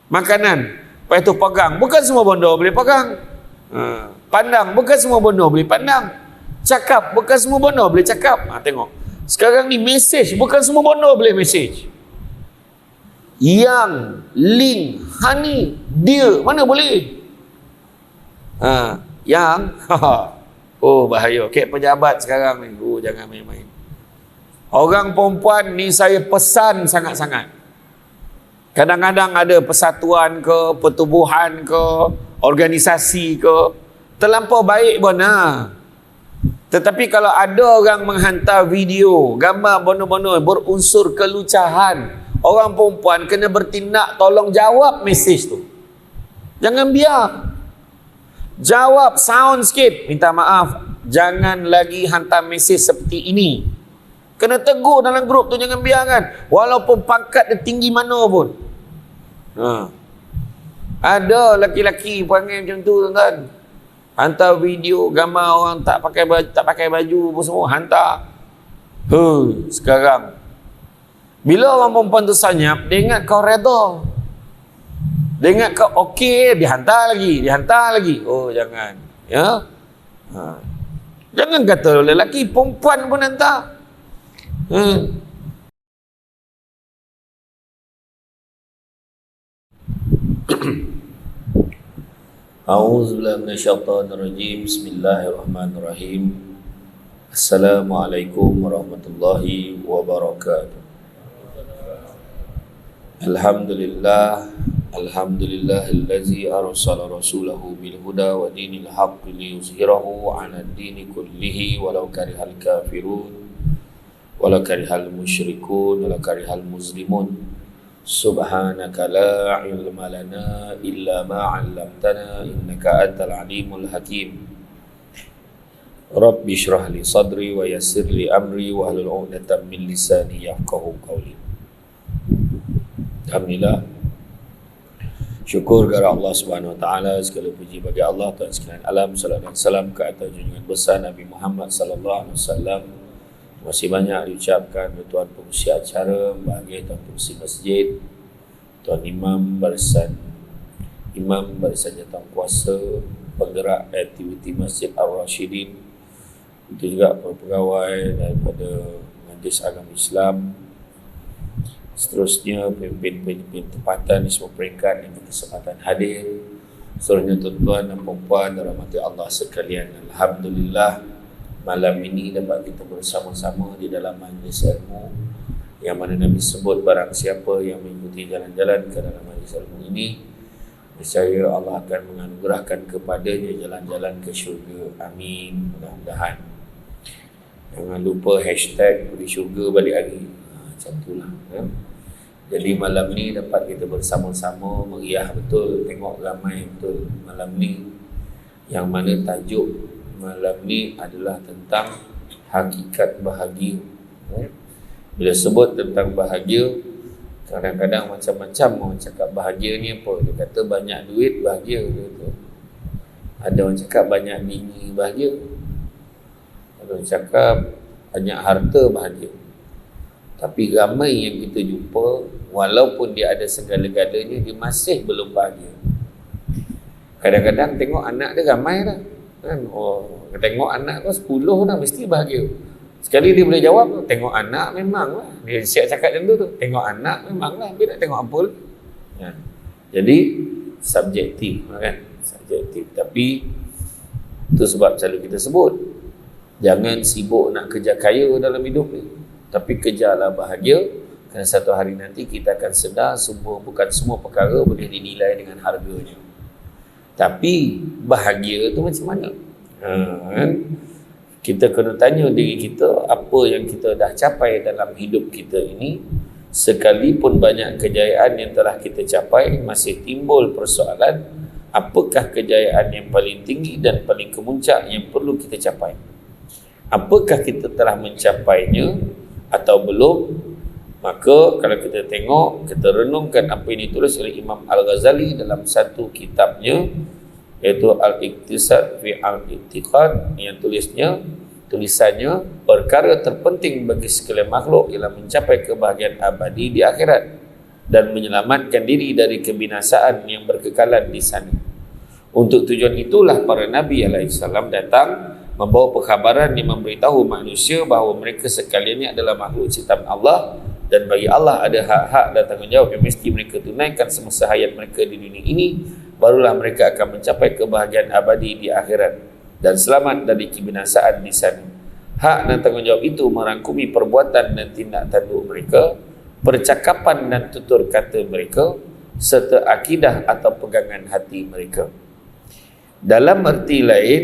Makanan, lepas itu pegang, bukan semua benda boleh pegang. Pandang, bukan semua benda boleh pandang. Cakap, bukan semua benda boleh cakap. Tengok, sekarang ni message, bukan semua benda boleh message. Yang, link, honey, dia, mana boleh? Yang, oh bahaya, kayak pejabat sekarang ni. Oh, jangan main-main. Orang perempuan ni saya pesan sangat-sangat. Kadang-kadang ada persatuan ke, pertubuhan ke, organisasi ke, terlampau baik pun Tetapi kalau ada orang menghantar video, gambar bono-bono berunsur kelucahan, orang perempuan kena bertindak, tolong jawab mesej tu. Jangan biar. Jawab sound sikit, minta maaf, jangan lagi hantar mesej seperti ini. Kena tegur dalam grup tu, jangan biarkan. Walaupun pangkat dia tinggi mana pun. Ada laki-laki perangai macam tu, tuan-tuan. Hantar video, gambar orang tak pakai baju apa semua, hantar. Sekarang bila orang perempuan tu senyap, dia ingat kau redha. Dia ingat kau okey, dia hantar lagi. Oh, jangan. Ya. Jangan kata lelaki, perempuan pun hantar. A'udzubillahi minasyaitonirrajim. Bismillahirrahmanirrahim. Assalamualaikum warahmatullahi wabarakatuh. Alhamdulillahillazi arsala rasulahu bil huda wa dinil haqqi liyuzhirahu 'ala ad-dini kullihi walau karihal kafirun walau karihal musyrikun walau karihal muslimun. Subhanaka la ilma lana illa ma 'allamtana innaka antal alimul hakim. Rabbi shrah li sadri wa yassir li amri wa hlul 'uqdatam min lisani yafqahu qawli. Alhamdulillah, syukur kepada Allah Subhanahu wa taala, segala puji bagi Allah Tuhan sekalian alam. Salawat dan salam ke atas junjungan besar Nabi Muhammad sallallahu alaihi wasallam. Masih banyak diucapkan tuan pengurusi acara, bahagia tuan pengurusi masjid, tuan imam barisan jawatan kuasa, penggerak aktiviti Masjid Ar-Rasyidin, itu juga pegawai daripada Majlis Agama Islam, seterusnya pemimpin-pemimpin tempatan di semua peringkat yang berkesempatan hadir, seterusnya tuan-tuan dan puan-puan dirahmati Allah sekalian. Alhamdulillah, malam ini dapat kita bersama-sama di dalam majlis ilmu yang mana Nabi sebut barang siapa yang mengikuti jalan-jalan ke dalam majlis ilmu ini, percaya Allah akan menganugerahkan kepadanya jalan-jalan ke syurga. Amin. Mudah-mudahan. Jangan lupa hashtag pergi syurga balik lagi. Macam itulah. Jadi malam ni dapat kita bersama-sama meriah betul, tengok ramai betul malam ni, yang mana tajuk malam ni adalah tentang hakikat bahagia. Bila sebut tentang bahagia, kadang-kadang macam-macam orang cakap bahagia ni apa. Dia kata banyak duit bahagia. Ada orang cakap banyak bini bahagia. Ada orang cakap banyak harta bahagia. Tapi ramai yang kita jumpa, walaupun dia ada segala-galanya, dia masih belum bahagia. Kadang-kadang tengok anak dia ramai dah kan? Tengok anak kau 10 dah mesti bahagia. Sekali dia boleh jawab, tengok anak memanglah. Dia siap cakap macam tu. Tengok anak memanglah. Dia nak tengok apa ya. Jadi subjektif kan? Subjektif. Tapi itu sebab selalu kita sebut, jangan sibuk nak kejar kaya dalam hidup ni, tapi kejarlah bahagia. Kerana satu hari nanti kita akan sedar bukan semua perkara boleh dinilai dengan harganya. Tapi bahagia tu macam mana? Kita kena tanya diri kita, apa yang kita dah capai dalam hidup kita ini. Sekalipun banyak kejayaan yang telah kita capai, masih timbul persoalan, apakah kejayaan yang paling tinggi dan paling kemuncak yang perlu kita capai? Apakah kita telah mencapainya atau belum? Maka kalau kita tengok, kita renungkan apa yang ditulis oleh Imam Al-Ghazali dalam satu kitabnya, iaitu Al-Iqtisad fi Al-I'tiqad, yang tulisannya perkara terpenting bagi sekalian makhluk ialah mencapai kebahagiaan abadi di akhirat. dan menyelamatkan diri dari kebinasaan yang berkekalan di sana. Untuk tujuan itulah para Nabi alaihissalam datang membawa perkhabaran yang memberitahu manusia bahawa mereka sekalian ini adalah makhluk ciptaan Allah, dan bagi Allah ada hak-hak dan tanggungjawab yang mesti mereka tunaikan semasa hayat mereka di dunia ini, barulah mereka akan mencapai kebahagiaan abadi di akhirat dan selamat dari kebinasaan di sana. Hak dan tanggungjawab itu merangkumi perbuatan dan tindak tanduk mereka, percakapan dan tutur kata mereka, serta akidah atau pegangan hati mereka. Dalam arti lain,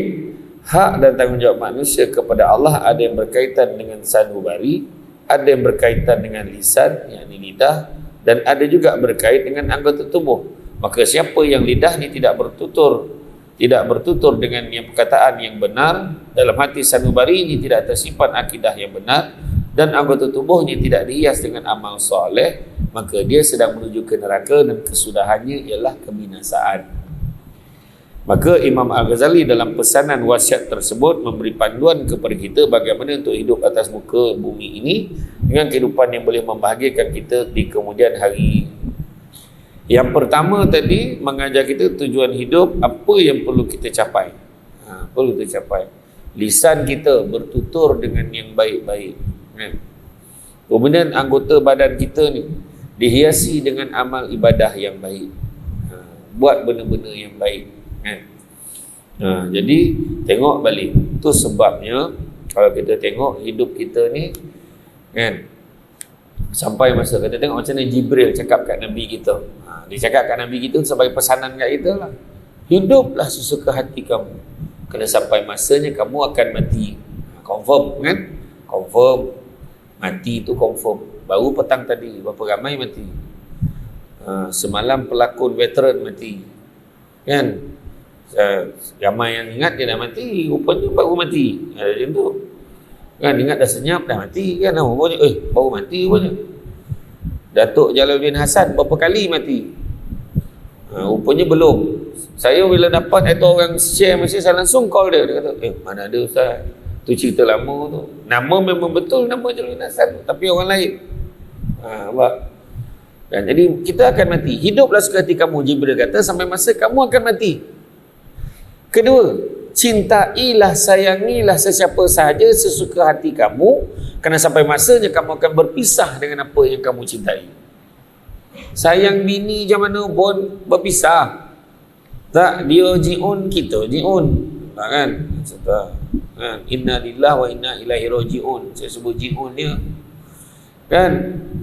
hak dan tanggungjawab manusia kepada Allah ada yang berkaitan dengan sanubari, ada yang berkaitan dengan lisan, yakni lidah, dan ada juga berkait dengan anggota tubuh. Maka siapa yang lidah ni tidak bertutur dengan yang perkataan yang benar, dalam hati sanubari ini tidak tersimpan akidah yang benar, dan anggota tubuhnya tidak dihias dengan amal soleh, maka dia sedang menuju ke neraka dan kesudahannya ialah kebinasaan. Maka Imam Al-Ghazali dalam pesanan wasiat tersebut memberi panduan kepada kita bagaimana untuk hidup atas muka bumi ini dengan kehidupan yang boleh membahagiakan kita di kemudian hari. Yang pertama tadi mengajar kita tujuan hidup, apa yang perlu kita capai. Perlu kita capai. Lisan kita bertutur dengan yang baik-baik. Kemudian anggota badan kita ni dihiasi dengan amal ibadah yang baik. Buat benda-benda yang baik. Jadi tengok balik, tu sebabnya kalau kita tengok hidup kita ni kan, sampai masa kita tengok macam mana Jibril cakap kat Nabi kita. Dia cakap kat Nabi kita sebagai pesanan kat kita lah, hiduplah sesuka hati kamu, kena sampai masanya kamu akan mati. Confirm kan, confirm mati tu confirm. Baru petang tadi berapa ramai mati. Semalam pelakon veteran mati kan. Ramai yang ingat dia dah mati, rupanya baru mati. Macam tu kan, ingat dah senyap dah mati kan, rupanya baru mati rupanya. Datuk Jalaluddin Hasan berapa kali mati, rupanya belum. Saya bila dapat itu orang share mesti saya langsung call dia. Dia kata mana ada Ustaz, tu cerita lama tu. Nama memang betul nama Jalaluddin Hasan, tapi orang lain. Dan jadi kita akan mati. Hiduplah suka hati kamu, Jibril kata, sampai masa kamu akan mati. Kedua, cintailah, sayangilah sesiapa sahaja sesuka hati kamu, kerana sampai masanya kamu akan berpisah dengan apa yang kamu cintai. Sayang bini macam mana pun berpisah. Tak, dia ji'un, kita ji'un. Tak kan? Inna lillahi wa inna ilaihi raji'un. Saya sebut ji'un dia. Kan?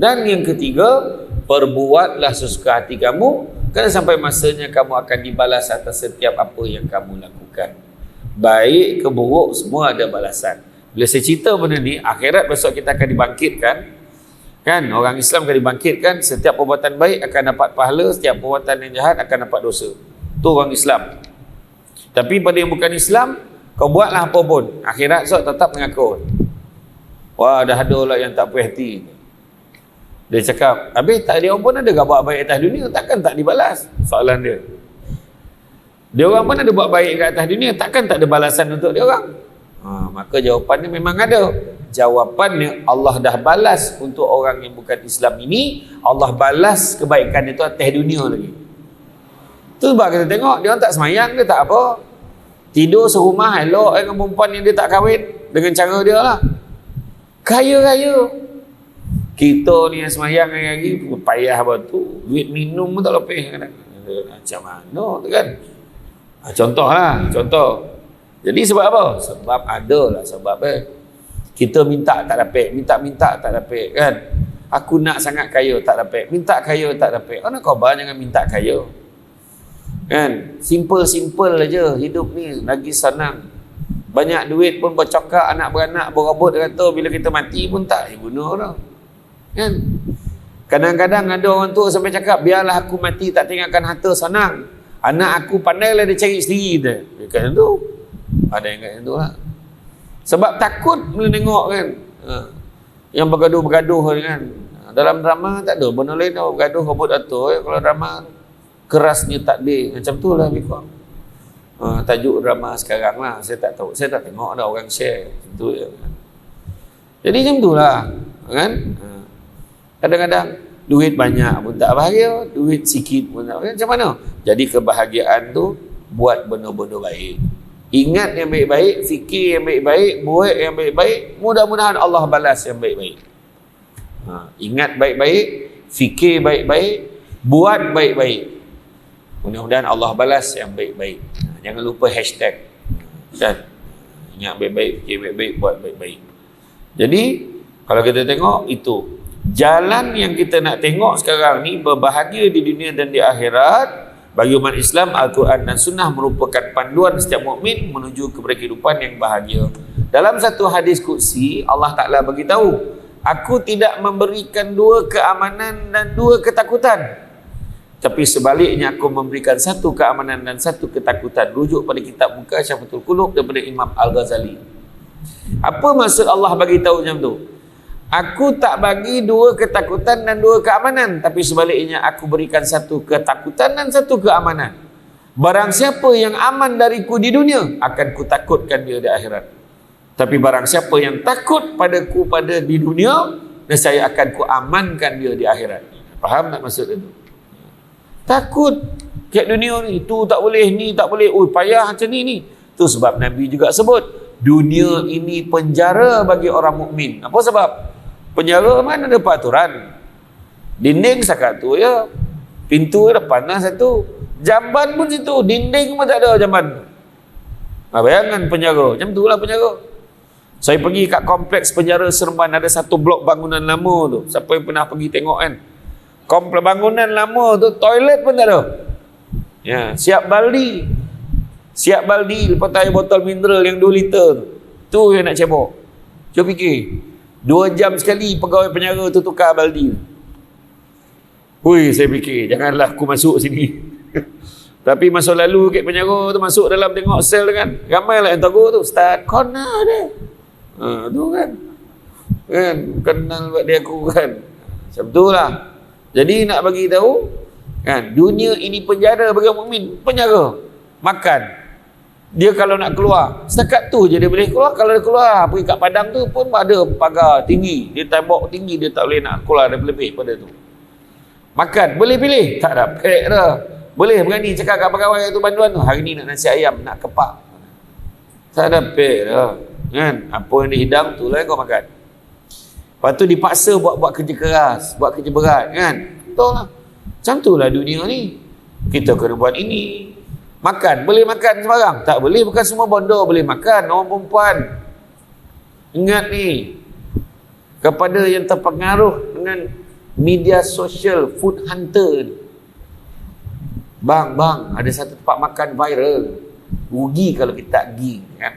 Dan yang ketiga, perbuatlah sesuka hati kamu, kerana sampai masanya kamu akan dibalas atas setiap apa yang kamu lakukan. Baik ke buruk, semua ada balasan. Bila saya cerita benda ni, akhirat besok kita akan dibangkitkan. Kan? Orang Islam akan dibangkitkan, setiap perbuatan baik akan dapat pahala, setiap perbuatan yang jahat akan dapat dosa. Itu orang Islam. Tapi pada yang bukan Islam, kau buatlah apa pun, akhirat besok tetap mengakut. Wah, dah ada lah yang tak puas hati. Dia cakap, habis tak dia orang pun ada buat baik atas dunia, takkan tak dibalas? Soalan dia. Dia orang pun ada buat baik kat atas dunia, takkan tak ada balasan untuk dia orang? Maka jawapannya memang ada. Jawapannya Allah dah balas untuk orang yang bukan Islam ini. Allah balas kebaikan itu atas dunia lagi. Tu sebab kita tengok, dia orang tak semayang, dia tak apa. Tidur serumah elok dengan perempuan yang dia tak kahwin, dengan cara dia lah. Kaya-kaya. Kita ni yang semayang hari-hari payah apa tu, duit minum pun tak lebih kadang. Macam mana tu kan? Contoh. Jadi sebab apa? Sebab ada lah sebab kita minta tak dapat, minta tak dapat kan. Aku nak sangat kaya tak dapat, minta kaya tak dapat. Mana khabar jangan minta kaya. Kan? Simple aja hidup ni, lagi senang. Banyak duit pun bercakap, anak beranak berabot, kata bila kita mati pun tak guna dah. Kan? Kadang-kadang ada orang tua sampai cakap, biarlah aku mati tak tinggalkan harta senang, anak aku pandailah dia cari sendiri dia. Kata tu ada yang kata tu lah. Sebab takut bila tengok kan, yang bergaduh-bergaduh kan. Dalam drama tak ada benda lain, bergaduh rebut atur. Kalau drama kerasnya takdir, macam tu lah lebih kurang. Tajuk drama sekarang lah, saya tak tahu, saya tak tengok ada orang share macam tu je. Jadi macam tu lah kan. Kadang-kadang Duit banyak pun tak bahagia, duit sikit pun tak bahagia. Macam mana? Jadi kebahagiaan tu buat benda-benda baik. Ingat yang baik-baik, fikir yang baik-baik, buat yang baik-baik, mudah-mudahan Allah balas yang baik-baik. Ingat baik-baik, fikir baik-baik, buat baik-baik, mudah-mudahan Allah balas yang baik-baik. Jangan lupa hashtag kan? Ingat baik-baik, fikir baik-baik, buat baik-baik. Jadi kalau kita tengok itu jalan yang kita nak tengok sekarang ni, berbahagia di dunia dan di akhirat. Bagi umat Islam, Al-Quran dan Sunnah merupakan panduan setiap mukmin menuju kepada kehidupan yang bahagia. Dalam satu hadis qudsi, Allah Ta'ala beritahu, aku tidak memberikan dua keamanan dan dua ketakutan, tapi sebaliknya aku memberikan satu keamanan dan satu ketakutan. Rujuk pada kitab Mukashafatul Qulub daripada Imam Al-Ghazali. Apa maksud Allah bagi tahu macam tu? Aku tak bagi dua ketakutan dan dua keamanan, tapi sebaliknya aku berikan satu ketakutan dan satu keamanan. Barang siapa yang aman dariku di dunia, akan kutakutkan dia di akhirat. Tapi barang siapa yang takut padaku pada di dunia, saya akan kuamankan dia di akhirat. Faham tak maksud itu? Takut kat dunia ni, tu tak boleh, ni tak boleh, payah macam ni. Tu sebab Nabi juga sebut, dunia ini penjara bagi orang mukmin. Apa sebab? Penjara mana ada peraturan? Dinding sakat tu ya, pintu depan lah satu, jamban pun situ, dinding pun tak ada jamban. Bayangan penjara, macam tu lah penjara. Saya pergi kat kompleks penjara Seremban, ada satu blok bangunan lama tu. Siapa yang pernah pergi tengok kan? Kompleks bangunan lama tu, toilet pun tak ada. Ya, siap baldi, lepas air botol mineral yang 2 liter tu yang nak cebok. Cuba fikir, 2 jam sekali pegawai penjara tu tukar baldi. Saya fikir, janganlah aku masuk sini. Tapi masa lalu kat penjara tu, masuk dalam tengok sel kan, ramai lah yang tahu tu, start corner dia. Tu kan, kenal buat dia aku kan. Macam tu lah. Jadi nak bagi tahu kan, dunia ini penjara bagi orang mukmin. Penjara makan, dia kalau nak keluar setakat tu je dia boleh keluar. Kalau dia keluar pergi kat padang tu pun ada pagar tinggi, dia tembok tinggi, dia tak boleh nak keluar lebih pada tu. Makan boleh pilih, tak ada pek dah. Boleh berani cakap kat pegawai tu banduan tu, hari ni nak nasi ayam, nak kepak, tak ada pek dah kan. Apa yang dihidang tu lah kau makan. Lepas tu dipaksa buat kerja keras, buat kerja berat kan. Betul lah. Macam tu lah dunia ni. Kita kena buat ini. Makan, boleh makan sembarang? Tak boleh, bukan semua bondo boleh makan, orang perempuan. Ingat ni, kepada yang terpengaruh dengan media sosial, food hunter ni. Bang, ada satu tempat makan viral. Rugi kalau kita tak pergi kan.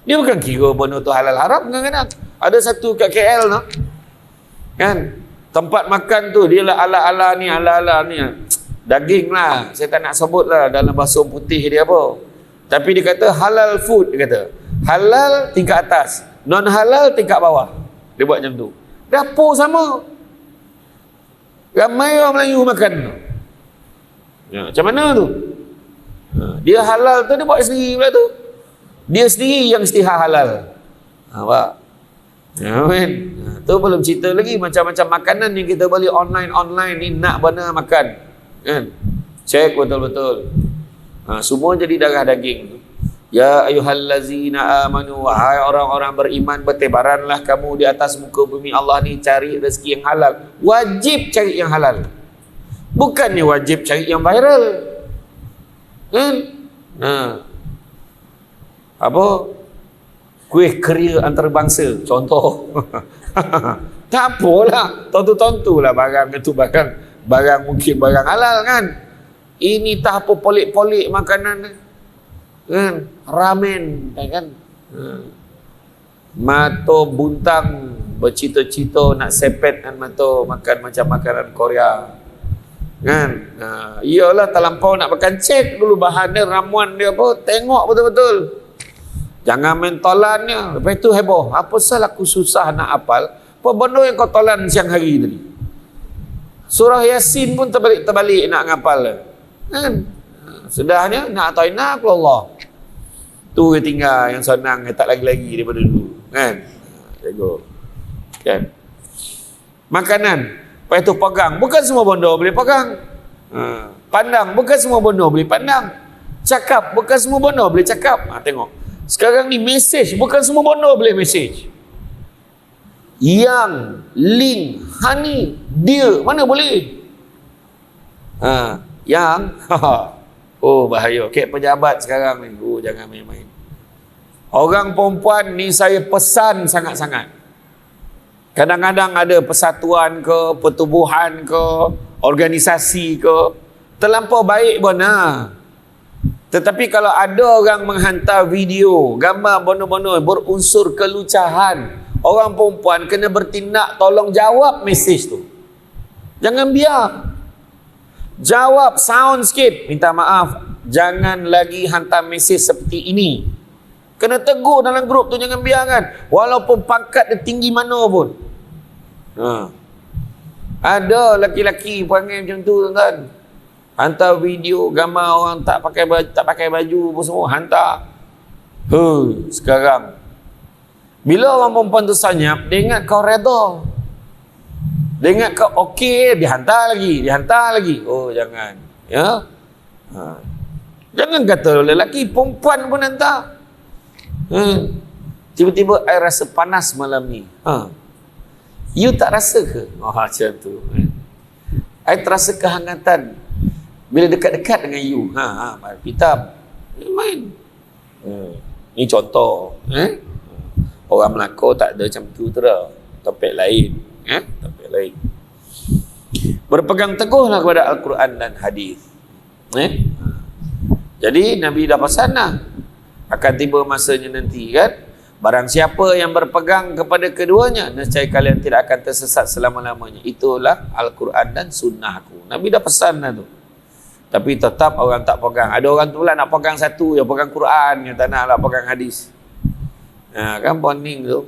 Dia bukan kira benda tu halal haram, kadang-kadang. Ada satu kat KL no, kan, tempat makan tu dia lah ala-ala ni, daging lah, saya tak nak sebut lah dalam bahasa putih dia apa, tapi dia kata halal food, dia kata halal tingkat atas, non halal tingkat bawah. Dia buat macam tu, dapur sama, ramai orang Melayu makan ya, macam mana tu? Dia halal tu dia buat sendiri pula tu, dia sendiri yang istiha halal. Nampak? Ya kan? Tu belum cerita lagi macam-macam makanan yang kita beli online ni, nak mana makan kan, cek betul-betul. Semua jadi darah daging. Ya ayyuhallazina amanu, wahai orang-orang beriman, bertebaranlah kamu di atas muka bumi Allah ni, cari rezeki yang halal. Wajib cari yang halal, bukannya wajib cari yang viral kan. Apa kuih keria antarabangsa contoh. Tak apalah, tontu-tontulah barang itu, barang mungkin barang halal kan. Ini tak apa polik-polik makanan kan, ramen kan. Mato buntang bercita-cita nak sepet kan, mato makan macam makanan Korea kan. Iyalah terlampau nak makan, cek dulu bahan dia, ramuan dia apa, tengok betul-betul. Jangan main tolannya. Lepas itu heboh, apa salah aku susah nak hafal apa benda yang kau tolan siang hari tadi. Surah Yasin pun terbalik nak ngapal kan. Sudahnya nak ta'ina Allah. Tu yang tinggal yang senang, yang tak lagi-lagi daripada dulu kan. Tengok kan. Makanan, Lepas tu pegang, bukan semua bondo boleh pegang. Pandang, bukan semua bondo boleh pandang. Cakap, bukan semua bondo boleh cakap. Tengok. Sekarang ni mesej, bukan semua bondo boleh mesej. Yang, link, honey, dia, mana boleh? Yang, oh bahaya. Kek pejabat sekarang ni. Oh, jangan main-main. Orang perempuan ni saya pesan sangat-sangat. Kadang-kadang ada persatuan ke, pertubuhan ke, organisasi ke, terlampau baik pun. Tetapi kalau ada orang menghantar video, gambar bono-bono berunsur kelucahan, orang perempuan kena bertindak, tolong jawab mesej tu. Jangan biar. Jawab sound sikit. Minta maaf, jangan lagi hantar mesej seperti ini. Kena tegur dalam grup tu, jangan biarkan. Walaupun pangkat dia tinggi mana pun. Ada laki-laki perangai macam tu, tuan-tuan. Hantar video, gambar orang tak pakai baju pun semua, hantar. Sekarang. Bila orang perempuan tu senyap, dia ingat kau redha. Dia ingat kau okey, dia hantar lagi. Oh, jangan. Ya. Jangan kata lelaki, perempuan pun hantar. Tiba-tiba I rasa panas malam ni. You tak rasa ke? Macam tu. I terasa kehangatan bila dekat-dekat dengan you. Hitam. Main. Ni contoh. Orang Melaka tak ada macam tu dah. Topik lain. Topik lain. Berpegang teguhlah kepada Al-Quran dan hadis. Jadi Nabi dah pesan lah. Akan tiba masanya nanti kan. Barang siapa yang berpegang kepada keduanya, nescaya kalian tidak akan tersesat selama-lamanya. Itulah Al-Quran dan sunnahku. Nabi dah pesan lah tu. Tapi tetap orang tak pegang. Ada orang tu pula nak pegang satu, yang pegang Quran, yang tak nak pegang hadis. Kan poning tu.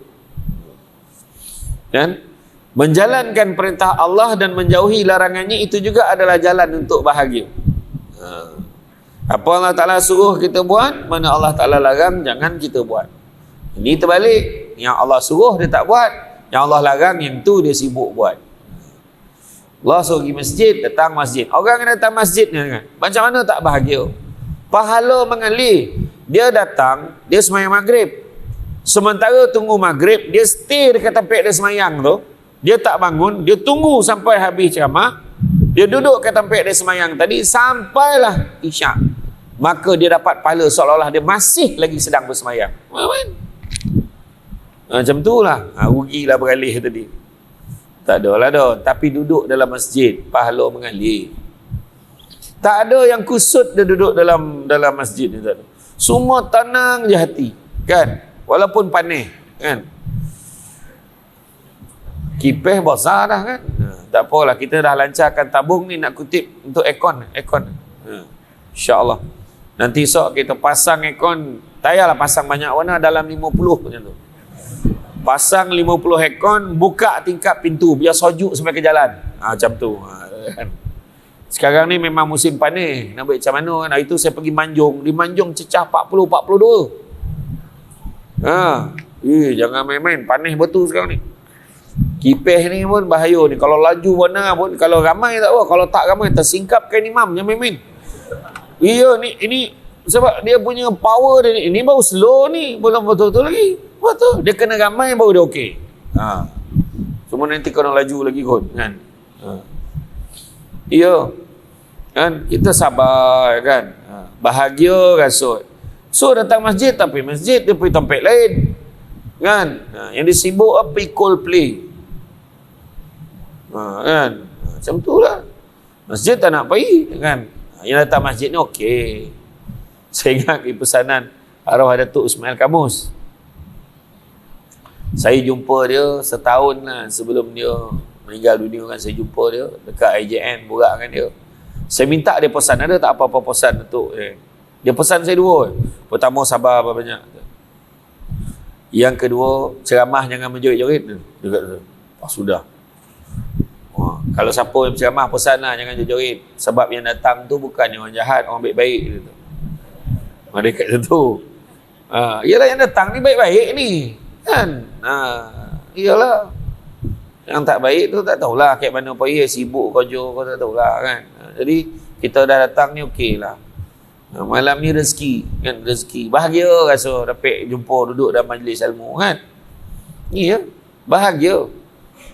Kan? Menjalankan perintah Allah dan menjauhi larangannya, itu juga adalah jalan untuk bahagia. Apa Allah Ta'ala suruh kita buat, mana Allah Ta'ala larang, jangan kita buat. Ini terbalik. Yang Allah suruh dia tak buat, yang Allah larang yang tu dia sibuk buat. Allah suruh pergi masjid, datang masjid. Orang yang datang masjid ni kan, macam mana tak bahagia? Pahala mengalir. Dia datang, dia semayang maghrib. Sementara tunggu maghrib, dia stay dekat tempat dia semayang tu. Dia tak bangun, dia tunggu sampai habis ceramah. Dia duduk kat tempat dia semayang tadi sampailah isyak. Maka dia dapat pahala seolah-olah dia masih lagi sedang bersemayang. Macam tu lah. Rugilah beralih tadi. Tak ada lah dah. Tapi duduk dalam masjid, pahala mengalir. Tak ada yang kusut dia duduk dalam masjid ni. Tak ada. Semua tenang je hati. Kan? Walaupun panih. Kan? Kipeh besar dah kan? Tak apalah. Kita dah lancarkan tabung ni nak kutip untuk aircon. InsyaAllah. Nanti esok kita pasang aircon. Tak payahlah pasang banyak warna, dalam 50 macam tu. Pasang 50 aircon, buka tingkap pintu biar sejuk sampai ke jalan. Macam tu. Sekarang ni memang musim panas. Nak buat macam mana kan? Hari tu saya pergi Manjung. Di Manjung cecah 40-42. Jangan main-main. Panas betul sekarang ni. Kipeh ni pun bahaya ni. Kalau laju warna pun, kalau ramai tak apa. Kalau tak ramai, tersingkap kain imam. Jangan main-main. Iya, ini sebab dia punya power dia ni. Ini baru slow ni. Belum betul-betul lagi. Betul. Dia kena ramai baru dia okey. Semua nanti kena laju lagi kot. Kan? Iya. Kan? Kita sabar kan. Bahagia rasut. So datang masjid, tapi masjid dia pergi tempat lain. Kan? Yang dia sibuk apa? Coldplay. Kan? Macam tu lah. Masjid tak nak pergi. Kan? Yang datang masjid ni okey. Saya ingat pesanan arwah Datuk Ismail Kamus. Saya jumpa dia setahun lah sebelum dia meninggal dunia kan. Saya jumpa dia dekat IJN, borak dengan dia. Saya minta dia pesan, ada tak apa-apa pesan untuk dia pesan saya dua. Pertama, sabar banyak. Yang kedua, ceramah jangan menjerit-jerit. Dia kata, sudah. Kalau siapa yang ceramah, pesan lah jangan jerit-jerit. Sebab yang datang tu bukan orang jahat, orang baik-baik. Dia kata tu. Yalah yang datang ni baik-baik ni. Kan? Iyalah. Yang tak baik tu tak tahulah kat mana pergi, sibuk kerja kau tak tahulah kan. Jadi kita dah datang ni okey lah. Malam ni rezeki kan, rezeki. Bahagia rasa dapat jumpa duduk dalam majlis ilmu kan. Ya, bahagia.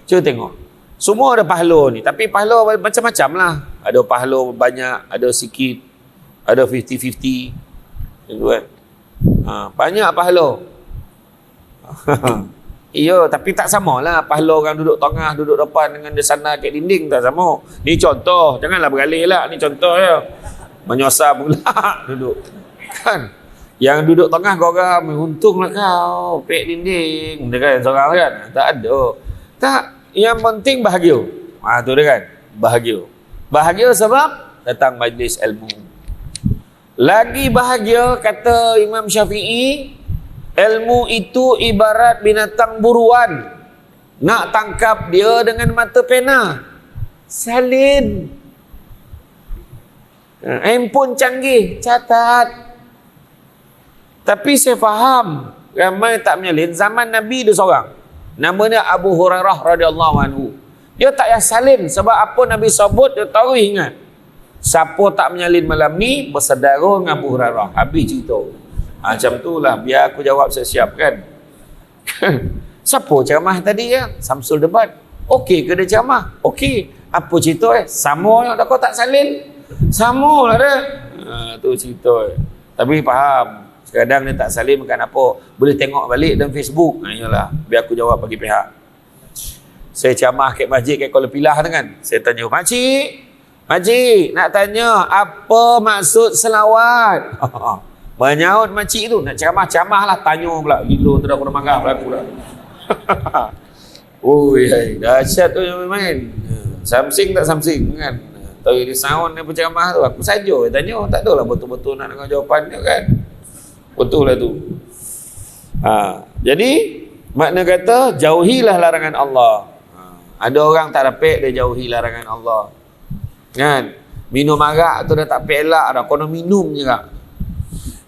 Cuba tengok. Semua ada pahala ni, tapi pahala macam-macam lah. Ada pahala banyak, ada sikit, ada 50-50. Gitu kan. Banyak pahala. Ya, tapi tak samalah pahala orang duduk tengah, duduk depan dengan di sana kat dinding tak sama. Ni contoh, janganlah beralih lah. Ni contoh ya. Menyosah pula duduk. Kan? Yang duduk tengah kau orang, untunglah kau, pek dinding. Dia kan seorang kan? Tak ada. Tak, yang penting bahagia. Tu dia kan? Bahagia. Bahagia sebab datang majlis ilmu. Lagi bahagia kata Imam Syafi'i, ilmu itu ibarat binatang buruan. Nak tangkap dia dengan mata pena. Salin. Handphone canggih, catat. Tapi saya faham ramai tak menyalin. Zaman Nabi dia seorang. Nama dia Abu Hurairah radhiyallahu anhu. Dia tak payah salin sebab apa Nabi sebut dia tahu ingat. Siapa tak menyalin malam ni bersaudara dengan Abu Hurairah. Habis cerita. Macam tu lah, biar aku jawab siap-siap kan. Siapa ceramah tadi ya? Samsul Debat. Okey ke dia ceramah? Okey. Apa cerita Sama yang kau tak salin? Sama lah dia. Tu cerita. Tapi faham. Kadang dia tak salin bukan apa. Boleh tengok balik dalam Facebook. Yalah, biar aku jawab bagi pihak. Saya ceramah kat masjid kat Kuala Pilah tu kan. Saya tanya, Makcik, nak tanya apa maksud selawat? Menyaut makcik tu, nak ceramah lah, tanya pula. Gila tu dah kena marah berlaku dah. Oi, dahsyat tu yang main. Samsing tak samsing kan. Tahu dia sound dia berceramah tu, aku saja tanya, tak tahulah betul-betul nak dengar jawapan dia kan. Betul lah tu. Jadi makna kata jauhilah larangan Allah. Ada orang tak dapat dia jauhi larangan Allah. Kan? Minum arak tu dah tak pelak dah, kena minum je kak.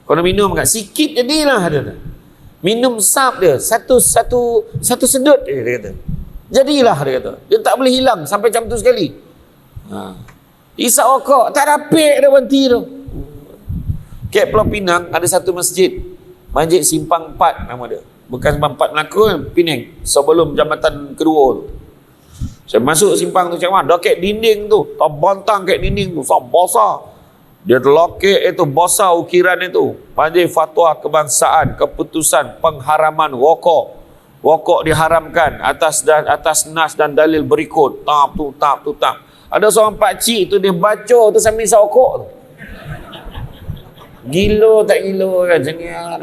Kena minum kak, sikit jadilah dia. Minum sap dia, satu sedut dia kata. Jadilah dia kata. Dia tak boleh hilang sampai jam tu sekali. Isap rokok tak dapat dia berhenti tu. Kat Pulau Pinang ada satu masjid, Masjid Simpang 4 nama dia. Bukan Simpang 4 Melaka, Penang. Sebelum jambatan kedua tu. Saya masuk simpang tu macam mana? Dah kat dinding tu, terbantang kat dinding tu, basah. Dia terlokek itu, basah ukiran itu. Majlis Fatwa Kebangsaan, keputusan pengharaman rokok. Rokok diharamkan atas nas dan dalil berikut. Tap. Ada seorang pakcik tu dia baca tu sambil isap rokok tu. Gila tak gila kan? Jangan.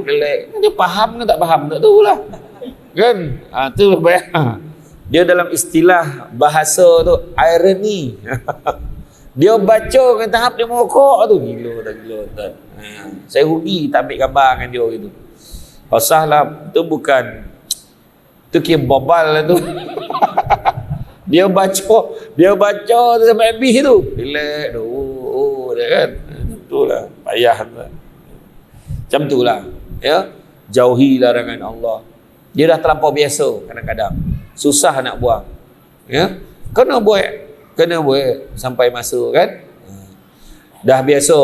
Gelak. Dia faham ke tak faham? Tak tahulah. Kan? Tu bayar. Dia dalam istilah bahasa tu irony. Dia baca dengan tahap dia merokok tu. Gila tak gila tak. Saya rugi tak ambil gambar dengan dia gitu. Pasal lah tu bukan. Tu kira bobal lah tu. Dia baca tu sampai habis tu. Relax tu. Dia kan. Itulah payah tu. Macam itulah. Ya. Jauhi larangan Allah. Dia dah terlampau biasa kadang-kadang. Susah nak buang. Ya. Kena buat sampai masa kan. Dah biasa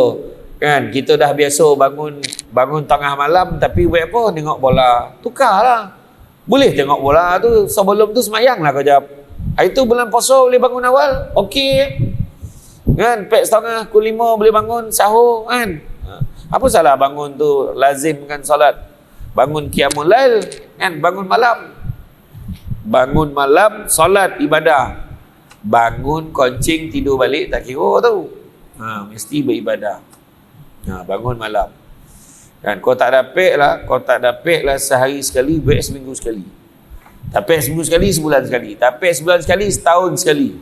kan, kita dah biasa bangun tengah malam tapi buat apa? Tengok bola. Tukarlah. Boleh tengok bola tu sebelum tu semayanglah kau jawab. Itu bulan puasa boleh bangun awal. Okey. Kan, 4:30 pukul 5 boleh bangun sahur kan. Apa salah bangun tu lazimkan solat. Bangun qiyamul lail kan, bangun malam solat ibadah. Bangun koncing tidur balik tak kira tu. Mesti beribadah. Bangun malam. Kan kau tak dapat lah sehari sekali, buat seminggu sekali. Tapi seminggu sekali, sebulan sekali. Tapi sebulan sekali, setahun sekali.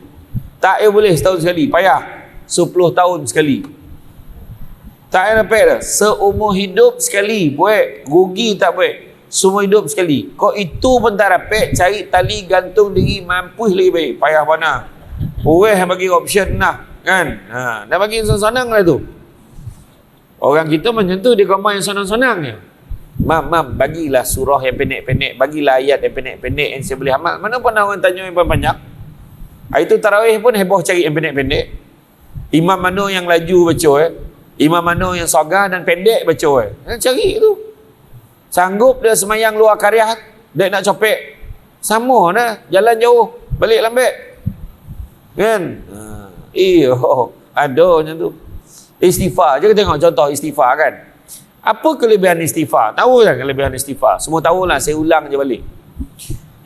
Tak boleh setahun sekali, payah 10 tahun sekali. Tak dapat dah. Seumur hidup sekali buat, rugi tak buat. Seumur hidup sekali. Kau itu pun tak dapat, cari tali gantung diri mampu lagi baik. Payah mana? Orang bagi option lah kan. Dah bagi senang-senang lah tu. Orang kita macam tu, dia gambar yang senang-senang je. Mam, bagilah surah yang pendek-pendek, bagilah ayat yang pendek-pendek yang saya boleh amal. Mana pernah orang tanya yang banyak? Itu tarawih pun heboh cari yang pendek-pendek. Imam mana yang laju baca imam mana yang sagar dan pendek baca cari tu. Sanggup dia semayang luar karyat, dia nak copek. Sama dah, jalan jauh, balik lambat. Kan? Iyo, ada macam tu. Istighfar je, kita tengok contoh istighfar kan. Apa kelebihan istighfar? Tahu tak kelebihan istighfar? Semua tahulah, saya ulang je balik.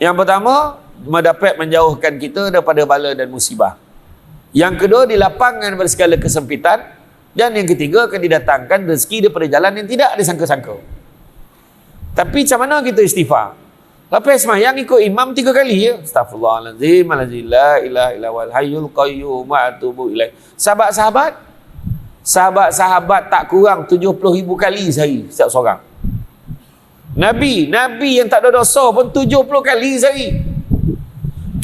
Yang pertama, mendapat menjauhkan kita daripada bala dan musibah. Yang kedua, dilapangkan daripada segala kesempitan. Dan yang ketiga, akan didatangkan rezeki daripada jalan yang tidak disangka-sangka. Tapi macam mana kita istighfar? Lepas semayang ikut imam 3 kali ya. Astaghfirullahaladzim, la ilaha illa huwal hayyul qayyum wa atubu ilaih. Sahabat-sahabat tak kurang 70,000 kali sehari setiap seorang. Nabi yang tak ada dosa pun 70 kali sehari.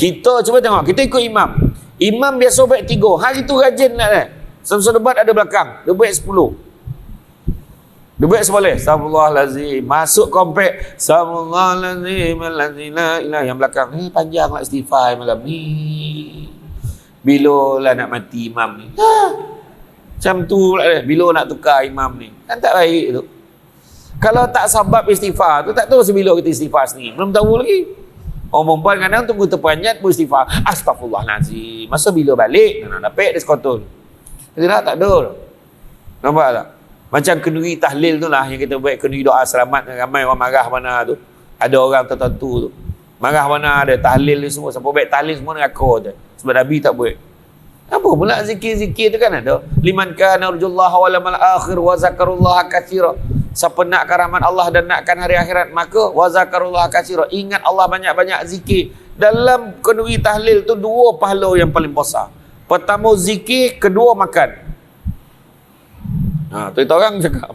Kita cuba tengok, kita ikut imam. Imam biasa baik 3, hari tu rajin nak. Semasa debat ada belakang, dia baik 10. Dia baik seboleh. Astagfirullahalazim. Masuk komplek. Astagfirullahalazim. Yang belakang. Panjanglah istighfar malam ni. Bila lah nak mati imam ni. Macam tu lah. Bila nak tukar imam ni. Kan tak baik tu. Kalau tak sabab istighfar tu, tak tahu sebila kita istighfar sendiri. Belum tahu lagi. Orang perempuan kadang tunggu terperanjat pun istighfar. Astagfirullahalazim. Masa bila balik, nak dapat dia sekotol. Tidak, tak ada. Nampak tak? Macam kenduri tahlil tu lah yang kita buat, kenduri doa selamat. Ramai orang marah mana tu. Ada orang tertentu tu. Marah mana ada tahlil ni semua. Sampai buat tahlil semua neraka tu. Sebab Nabi tak buat. Apa pula zikir-zikir tu kan ada. Liman kana arjullah wal akhir wa zakarullah katsira. Siapa nakkan rahmat Allah dan nakkan hari akhirat, maka wa zakarullah katsira. Ingat Allah banyak-banyak zikir. Dalam kenduri tahlil tu 2 pahala yang paling besar. Pertama zikir, kedua makan. Tu orang cakap.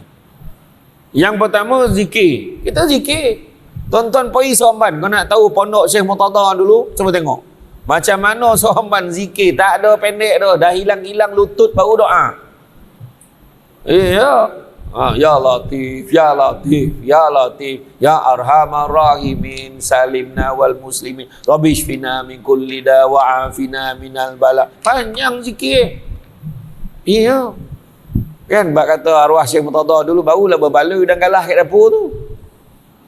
Yang pertama zikir. Kita zikir. Tuan-tuan pergi Sorban, kau nak tahu pondok Syekh Murtada dulu, cuba tengok. Macam mana Sorban zikir, tak ada pendek dah. Dah hilang-hilang lutut baru doa. Ya. Ya Latif, Ya Latif, Ya Latif, Ya Arhamar Rahimin, Salimna wal Muslimin, Rabbishfina min kulli da wa afina minal bala. Panjang zikir. Iya. Kan bak kata arwah Syekh Murtada dulu barulah berbaloi dan galah kat dapur tu.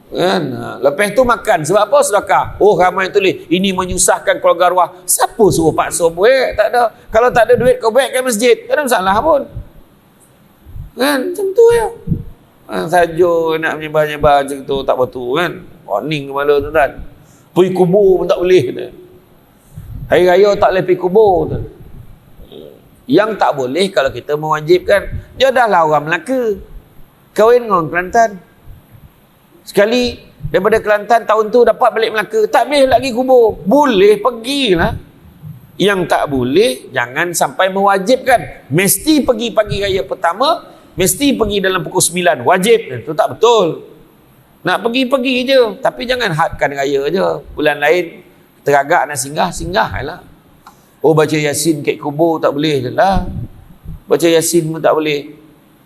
Kan? Lepas tu makan. Sebab apa? Sedekah. Oh, ramai tulis ini menyusahkan keluarga arwah. Siapa suruh paksa buat? Tak ada. Kalau tak ada duit kau baik ke masjid, tak ada masalah pun. Kan? Macam tu ya. Saja nak menyebar-nyebar macam tu tak betul kan. Warning kepala tu kan. Pergi kubur pun tak boleh. Hari raya tak boleh pergi kubur tu. Yang tak boleh kalau kita mewajibkan. Dia dah lah orang Melaka. Kahwin dengan Kelantan. Sekali daripada Kelantan tahun tu dapat balik Melaka. Tak boleh lagi kubur. Boleh pergilah. Yang tak boleh jangan sampai mewajibkan. Mesti pergi pagi raya pertama. Mesti pergi dalam pukul 9. Wajib. Itu tak betul. Nak pergi-pergi je. Tapi jangan hadkan raya je. Bulan lain teragak nak singgah. Singgah lah. Oh, baca Yasin kat kubur tak boleh je lah. Baca Yasin pun tak boleh.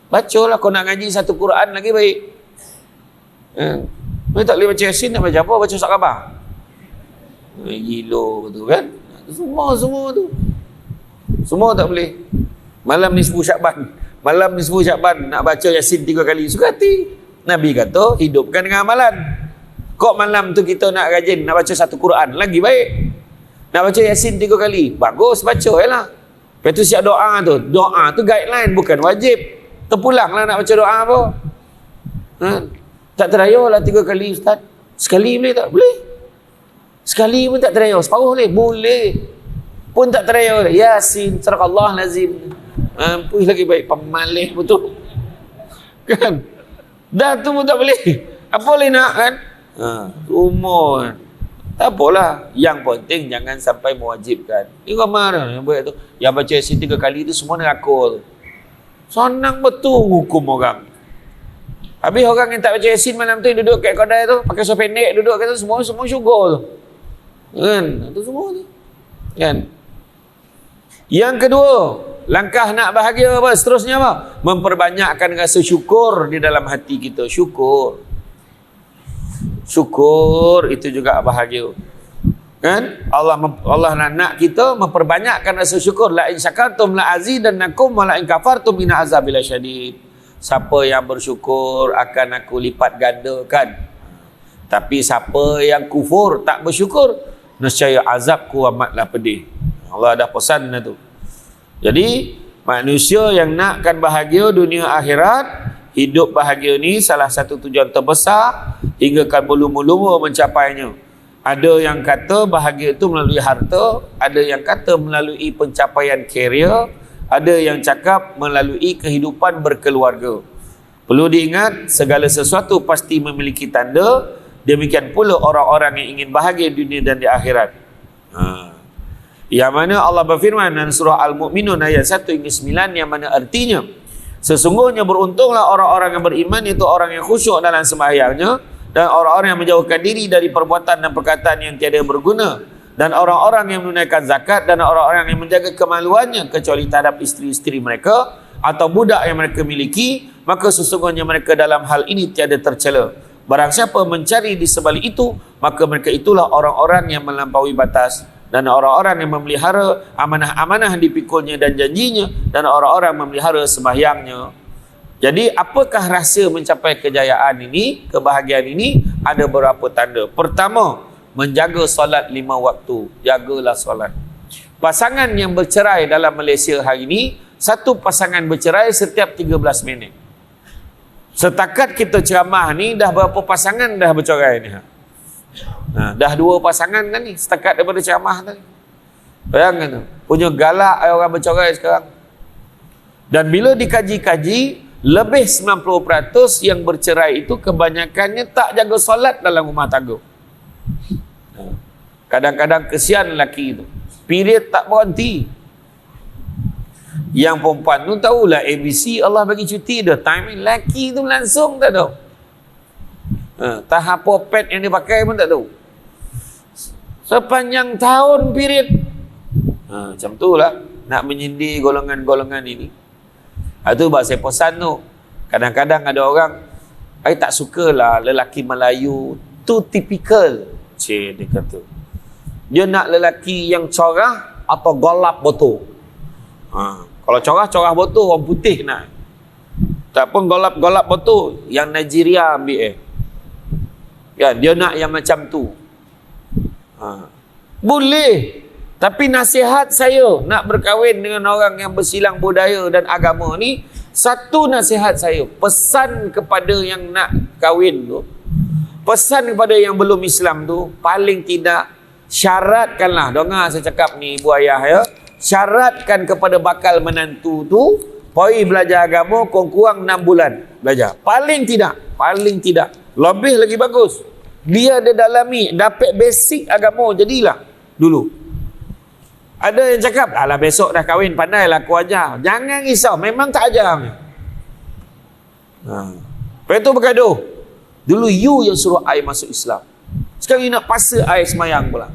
Bacalah, kau nak ngaji satu Quran lagi baik. Tak boleh baca Yasin, nak baca apa? Baca surat khabar. Gila betul kan? Semua tu. Semua tak boleh. Malam nisfu Syakban. Malam nisfu Syakban nak baca Yasin 3 kali. Suka hati. Nabi kata, hidupkan dengan amalan. Kok malam tu kita nak rajin, nak baca satu Quran, lagi baik. Nak baca Yasin 3 kali. Bagus, baca lah. Lepas tu siap doa tu. Doa tu guideline, bukan wajib. Terpulang lah nak baca doa apa. Tak teraya lah 3 kali Ustaz. Sekali boleh tak? Boleh. Sekali pun tak teraya. Separuh boleh? Boleh. Pun tak teraya. Yasin, Sadaqallah lazim. Puih lagi baik. Pemalih betul. Kan? Dah tu pun tak boleh. Apa boleh nak kan? Umur kan? Tak apalah. Yang penting jangan sampai mewajibkan. Ini ramai yang buat tu. Yang baca Yasin 3 kali tu semua neraka tu. Senang betul hukum orang. Habis orang yang tak baca Yasin malam tu duduk kat kedai tu, pakai seluar pendek duduk kat tu, semua syurga tu. Kan? Itu semua tu. Kan? Yang kedua, langkah nak bahagia apa? Seterusnya apa? Memperbanyakkan rasa syukur di dalam hati kita. Syukur. Syukur itu juga bahagia. Kan? Allah nak kita memperbanyakkan rasa syukur. La in syakartum la azidannakum wa la in kafartum inna azabi lasyadid. Siapa yang bersyukur akan aku lipat gandakan. Tapi siapa yang kufur tak bersyukur, nescaya azabku amatlah pedih. Allah dah pesan dah tu. Jadi manusia yang nakkan bahagia dunia akhirat, hidup bahagia ni salah satu tujuan terbesar hingga kan berlumba-lumba mencapainya. Ada yang kata bahagia itu melalui harta, ada yang kata melalui pencapaian karier, ada yang cakap melalui kehidupan berkeluarga. Perlu diingat, segala sesuatu pasti memiliki tanda. Demikian pula orang-orang yang ingin bahagia di dunia dan di akhirat. Yang mana Allah berfirman dalam surah Al-Mu'minun ayat 1 hingga 9, yang mana artinya, sesungguhnya beruntunglah orang-orang yang beriman, itu orang yang khusyuk dalam sembahyangnya, dan orang-orang yang menjauhkan diri dari perbuatan dan perkataan yang tiada berguna, dan orang-orang yang menunaikan zakat, dan orang-orang yang menjaga kemaluannya kecuali terhadap isteri-isteri mereka atau budak yang mereka miliki, maka sesungguhnya mereka dalam hal ini tiada tercela. Barang siapa mencari di sebalik itu, maka mereka itulah orang-orang yang melampaui batas, dan orang-orang yang memelihara amanah-amanah dipikulnya dan janjinya, dan orang-orang memelihara sembahyangnya. Jadi apakah rahsia mencapai kejayaan ini, kebahagiaan ini? Ada beberapa tanda. Pertama, menjaga solat 5 waktu. Jagalah solat. Pasangan yang bercerai dalam Malaysia hari ini, satu pasangan bercerai setiap 13 minit. Setakat kita ceramah ni, dah berapa pasangan dah bercerai ni? Dah 2 pasangan kan ni, setakat daripada ceramah tadi. Bayangkan tu. Punya galak orang bercerai sekarang. Dan bila dikaji-kaji, lebih 90% yang bercerai itu kebanyakannya tak jaga solat dalam rumah tangga. Kadang-kadang kesian lelaki itu, period tak berhenti. Yang perempuan tu tahulah ABC, Allah bagi cuti dah, time lelaki tu langsung tak tahu. Tak apa pad yang dia pakai pun tak tahu. Sepanjang tahun period. Macam tu lah nak menyindir golongan-golongan ini. Itu sebab saya pesan tu, kadang-kadang ada orang, saya tak sukalah lelaki Melayu too typical. Dia kata dia nak lelaki yang corah atau golap botol. Kalau corah botol, orang putih nak. Tak pun golap botol, yang Nigeria ambil kan, dia nak yang macam tu. Boleh. Tapi nasihat saya nak berkahwin dengan orang yang bersilang budaya dan agama ni, satu nasihat saya, pesan kepada yang nak kahwin tu, pesan kepada yang belum Islam tu, paling tidak syaratkanlah, dengar saya cakap ni ibu ayah ya, syaratkan kepada bakal menantu tu, pergi belajar agama kurang-kurang 6 bulan belajar. Paling tidak, lebih lagi bagus. Dia ada dalami, dapat basic agama, jadilah dulu. Ada yang cakap, alah besok dah kahwin, pandailah aku ajar. Jangan risau, memang tak ajar. Lepas itu bergaduh. Dulu you yang suruh I masuk Islam. Sekarang you nak paksa I semayang pula.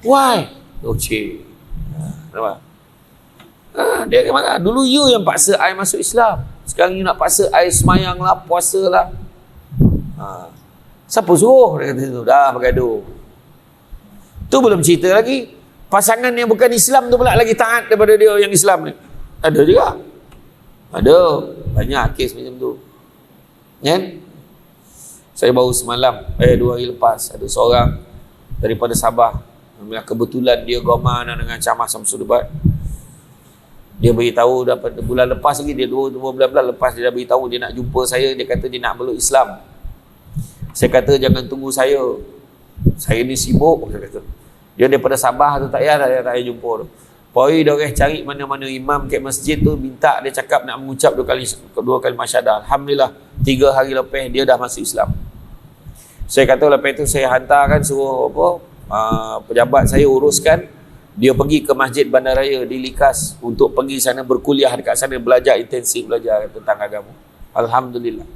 Why? Okey. Nampak? Dia marah. Dulu you yang paksa I masuk Islam. Sekarang you nak paksa I semayang lah, puasa lah. Siapa suruh? Dia kata itu. Dah bergaduh. Tu belum cerita lagi. Pasangan yang bukan Islam tu pula lagi taat daripada dia yang Islam ni. Ada juga. Ada. Banyak kes macam tu. Kan? Saya baru semalam, 2 hari lepas, ada seorang daripada Sabah. Kebetulan dia Goman dengan Camah Samsul Debat. Dia beritahu dapat bulan lepas lagi, dia 2 bulan lepas dia dah beritahu dia nak jumpa saya. Dia kata dia nak meluk Islam. Saya kata jangan tunggu saya. Saya ni sibuk, saya kata. Dia daripada Sabah tu tak payah jumpa tu. Poi dia orang cari mana-mana imam kat masjid tu, minta dia cakap nak mengucap 2 kali syahadah. Alhamdulillah 3 hari lepas dia dah masuk Islam. Saya kata lepas tu saya hantarkan suruh pejabat saya uruskan dia pergi ke Masjid Bandaraya di Likas untuk pergi sana berkuliah dekat sana, belajar intensif, belajar tentang agama. Alhamdulillah.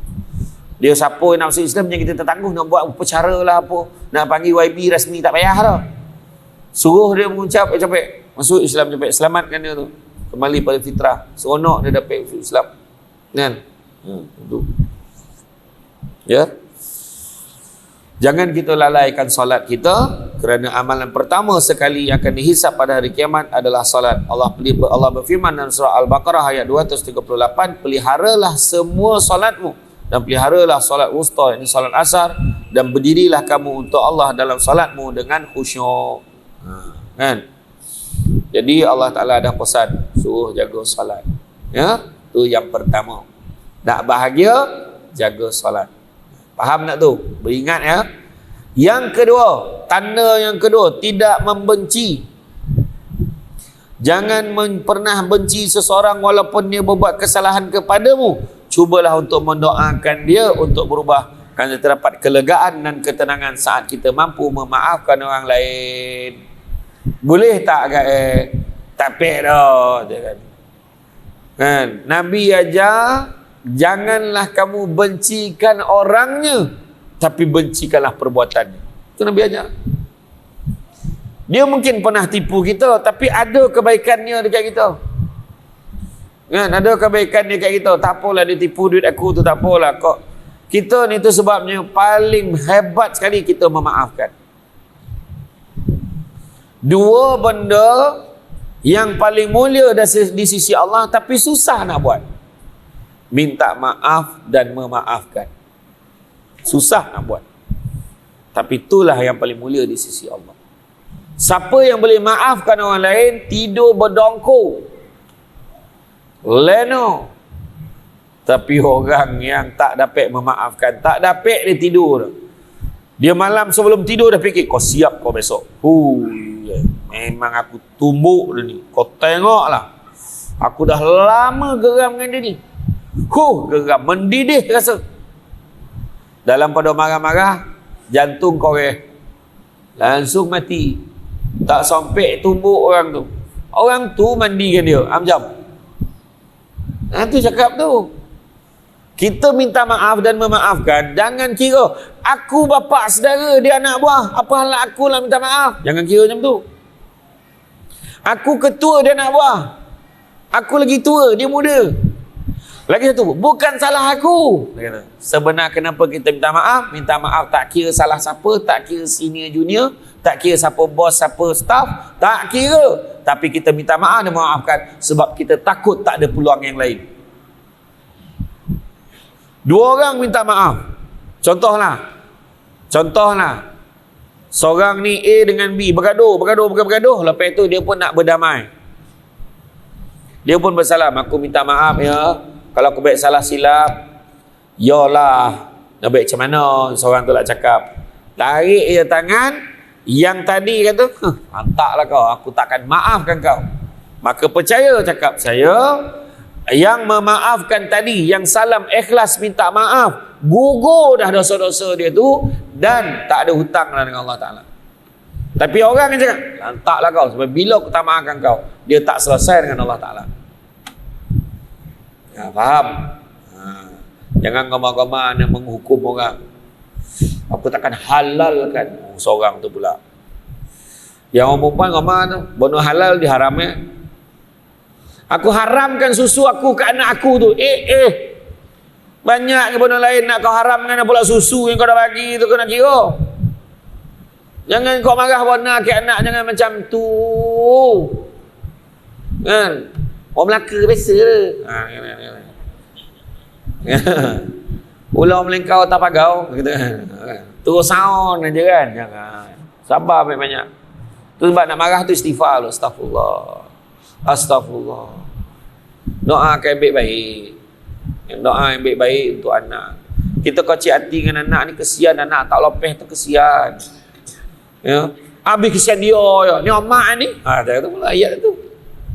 Dia siapa yang nak masuk Islam yang kita tertangguh nak buat upacara lah apa, nak panggil YB rasmi tak payah dah. Suruh dia mengucap capek masuk Islam, capek selamatkan dia tu kembali pada fitrah, seronok dia dapat masuk Islam kan. Itu ya. Jangan kita lalaikan solat kita, kerana amalan pertama sekali yang akan dihisap pada hari kiamat adalah solat. Allah berfirman dalam surah Al-Baqarah ayat 238, peliharalah semua solatmu dan peliharalah solat wusta, ini solat asar, dan berdirilah kamu untuk Allah dalam solatmu dengan khusyuk. Kan? Jadi Allah Ta'ala dah pesan suruh jaga solat. Ya, tu yang pertama. Nak bahagia, jaga solat. Faham tak tu? Beringat ya. Yang kedua, tanda yang kedua, tidak membenci. Jangan pernah benci seseorang walaupun dia berbuat kesalahan kepadamu. Cubalah untuk mendoakan dia untuk berubah, kerana terdapat kelegaan dan ketenangan saat kita mampu memaafkan orang lain. Boleh tak tak pek dah, kan? Nabi ajar, janganlah kamu bencikan orangnya, tapi bencikanlah perbuatannya. Itu Nabi ajar. Dia mungkin pernah tipu kita, tapi ada kebaikannya dekat kita. Kan? Ada kebaikan dekat kita. Tak apalah dia tipu duit aku tu, tak apalah. Kok kita ni tu sebabnya paling hebat sekali kita memaafkan. Dua benda yang paling mulia di sisi Allah, tapi susah nak buat. Minta maaf dan memaafkan. Susah nak buat. Tapi itulah yang paling mulia di sisi Allah. Siapa yang boleh maafkan orang lain, tidur berdongkol, leno. Tapi orang yang tak dapat memaafkan, tak dapat dia tidur. Dia malam sebelum tidur dah fikir, kau siap kau besok. Memang aku tumbuk dia ni. Kau tengoklah, aku dah lama geram dengan dia ni. Geram, mendidih rasa. Dalam pada marah-marah, jantung korek, langsung mati. Tak sampai tumbuk orang tu. Orang tu mandikan dia, jam. Tu cakap tu. Kita minta maaf dan memaafkan. Jangan kira aku bapa saudara, dia anak buah, apa hal aku lah minta maaf. Jangan kira macam tu. Aku ketua, dia anak buah. Aku lagi tua, dia muda. Lagi satu, bukan salah aku. Sebenarnya kenapa kita minta maaf? Minta maaf tak kira salah siapa, tak kira senior junior, tak kira siapa bos, siapa staff, tak kira. Tapi kita minta maaf dan memaafkan sebab kita takut tak ada peluang yang lain. Dua orang minta maaf. Contohlah. Seorang ni A dengan B bergaduh. Lepas tu dia pun nak berdamai. Dia pun bersalam. Aku minta maaf ya. Kalau aku baik salah silap, yalah. Nak baik macam mana? Seorang tu lah cakap. Tarik je tangan. Yang tadi kata, hantaklah kau. Aku takkan maafkan kau. Maka percaya cakap saya. Yang memaafkan tadi, yang salam ikhlas minta maaf, gugur dah dosa-dosa dia tu dan tak ada hutang lah dengan Allah Ta'ala. Tapi orang yang cakap, lantaklah kau, sebab bila aku tak maafkan kau, dia tak selesai dengan Allah Ta'ala. Faham? Jangan gama-gama nak menghukum orang. Aku takkan halalkan seorang tu pula. Yang orang perempuan gama tu, benda halal diharamnya. Aku haramkan susu aku ke anak aku tu. Banyak ke benda lain nak kau haramkan pula susu yang kau dah bagi tu, kau nak kira. Jangan kau marah warna ke anak, jangan macam tu. Kan? Orang Melaka biasa lah. Ular melengkau tak pagau. Terus sound aja kan. Jangan. Sabar banyak-banyak. Tu sebab nak marah tu istighfar. Astagfirullah. Doa yang baik-baik. Doa yang baik-baik untuk anak. Kita kecil hati dengan anak ni, kesian anak tak lopeh tu, kesian. Ya. Habis kesian dia ya. Ni omak ni. Dah tu pula ayat tu.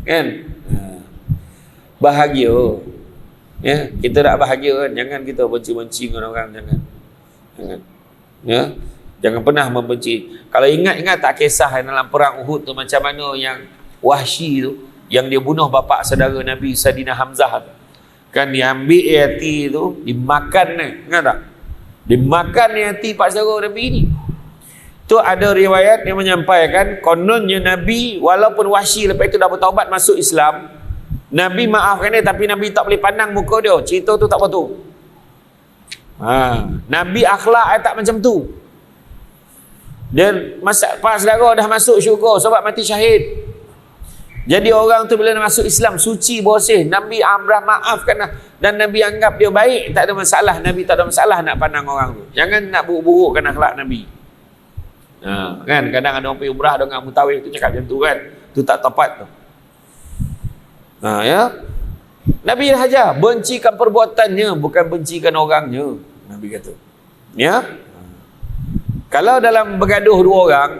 Kan? Bahagia. Ya, kita nak bahagia kan. Jangan kita benci-benci dengan orang, jangan. Ya. Jangan pernah membenci. Kalau ingat-ingat tak kisah dalam perang Uhud tu macam mana yang Wahsy tu, yang dia bunuh bapa saudara Nabi Saidina Hamzah tu. Kan diambil hati tu, dimakan ni, ingat tak? Dimakan hati pak saudara Nabi ni. Tu ada riwayat yang menyampaikan kononnya Nabi walaupun Wahsy lepas itu dah bertaubat masuk Islam, Nabi maafkan dia tapi Nabi tak boleh pandang muka dia. Cerita tu tak betul. Nabi akhlak tak macam tu. Dan para saudara dah masuk syurga sebab mati syahid. Jadi orang tu bila masuk Islam suci bersih, Nabi amrah maafkan dan Nabi anggap dia baik, tak ada masalah. Nabi tak ada masalah nak pandang orang tu. Jangan nak buruk-burukkan akhlak Nabi. Kan kadang ada orang pergi umrah dengan mutawif tu cakap macam tu kan. Tu tak tepat tu. Ya. Nabi hajar bencikan perbuatannya bukan bencikan orangnya. Nabi kata. Ya. Kalau dalam bergaduh dua orang,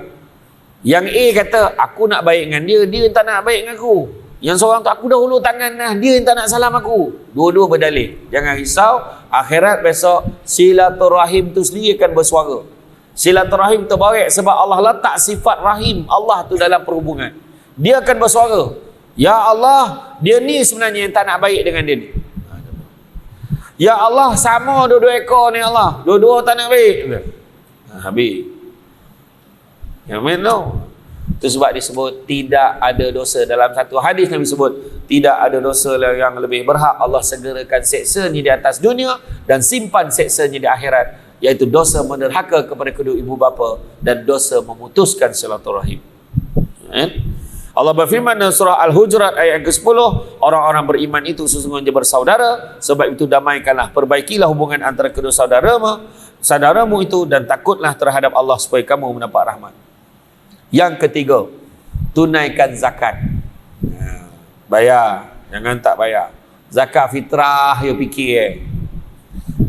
yang A kata aku nak baik dengan dia, dia tak nak baik dengan aku. Yang seorang tu aku dah hulur tangan dah, dia yang tak nak salam aku. Dua-dua berdalih. Jangan risau, akhirat besok silaturahim tu sendiri akan bersuara. Silaturahim terbaik sebab Allah letak sifat rahim Allah tu dalam perhubungan. Dia akan bersuara. Ya Allah, dia ni sebenarnya yang tak nak baik dengan dia ni. Ya Allah, sama dua-dua ekor ni Allah. Dua-dua tak nak baik. Habis. Yang main tu. Itu sebab disebut tidak ada dosa. Dalam satu hadis Nabi sebut tidak ada dosa yang lebih berhak Allah segerakan seksanya di atas dunia dan simpan seksanya di akhirat, iaitu dosa menderhaka kepada kedua ibu bapa dan dosa memutuskan silaturahim. Allah berfirman dalam surah Al-Hujurat ayat ke-10, orang-orang beriman itu sesungguhnya bersaudara, sebab itu damaikanlah, perbaikilah hubungan antara kedua saudaramu itu dan takutlah terhadap Allah supaya kamu mendapat rahmat. Yang ketiga, tunaikan zakat. Bayar, jangan tak bayar. Zakat fitrah you fikir.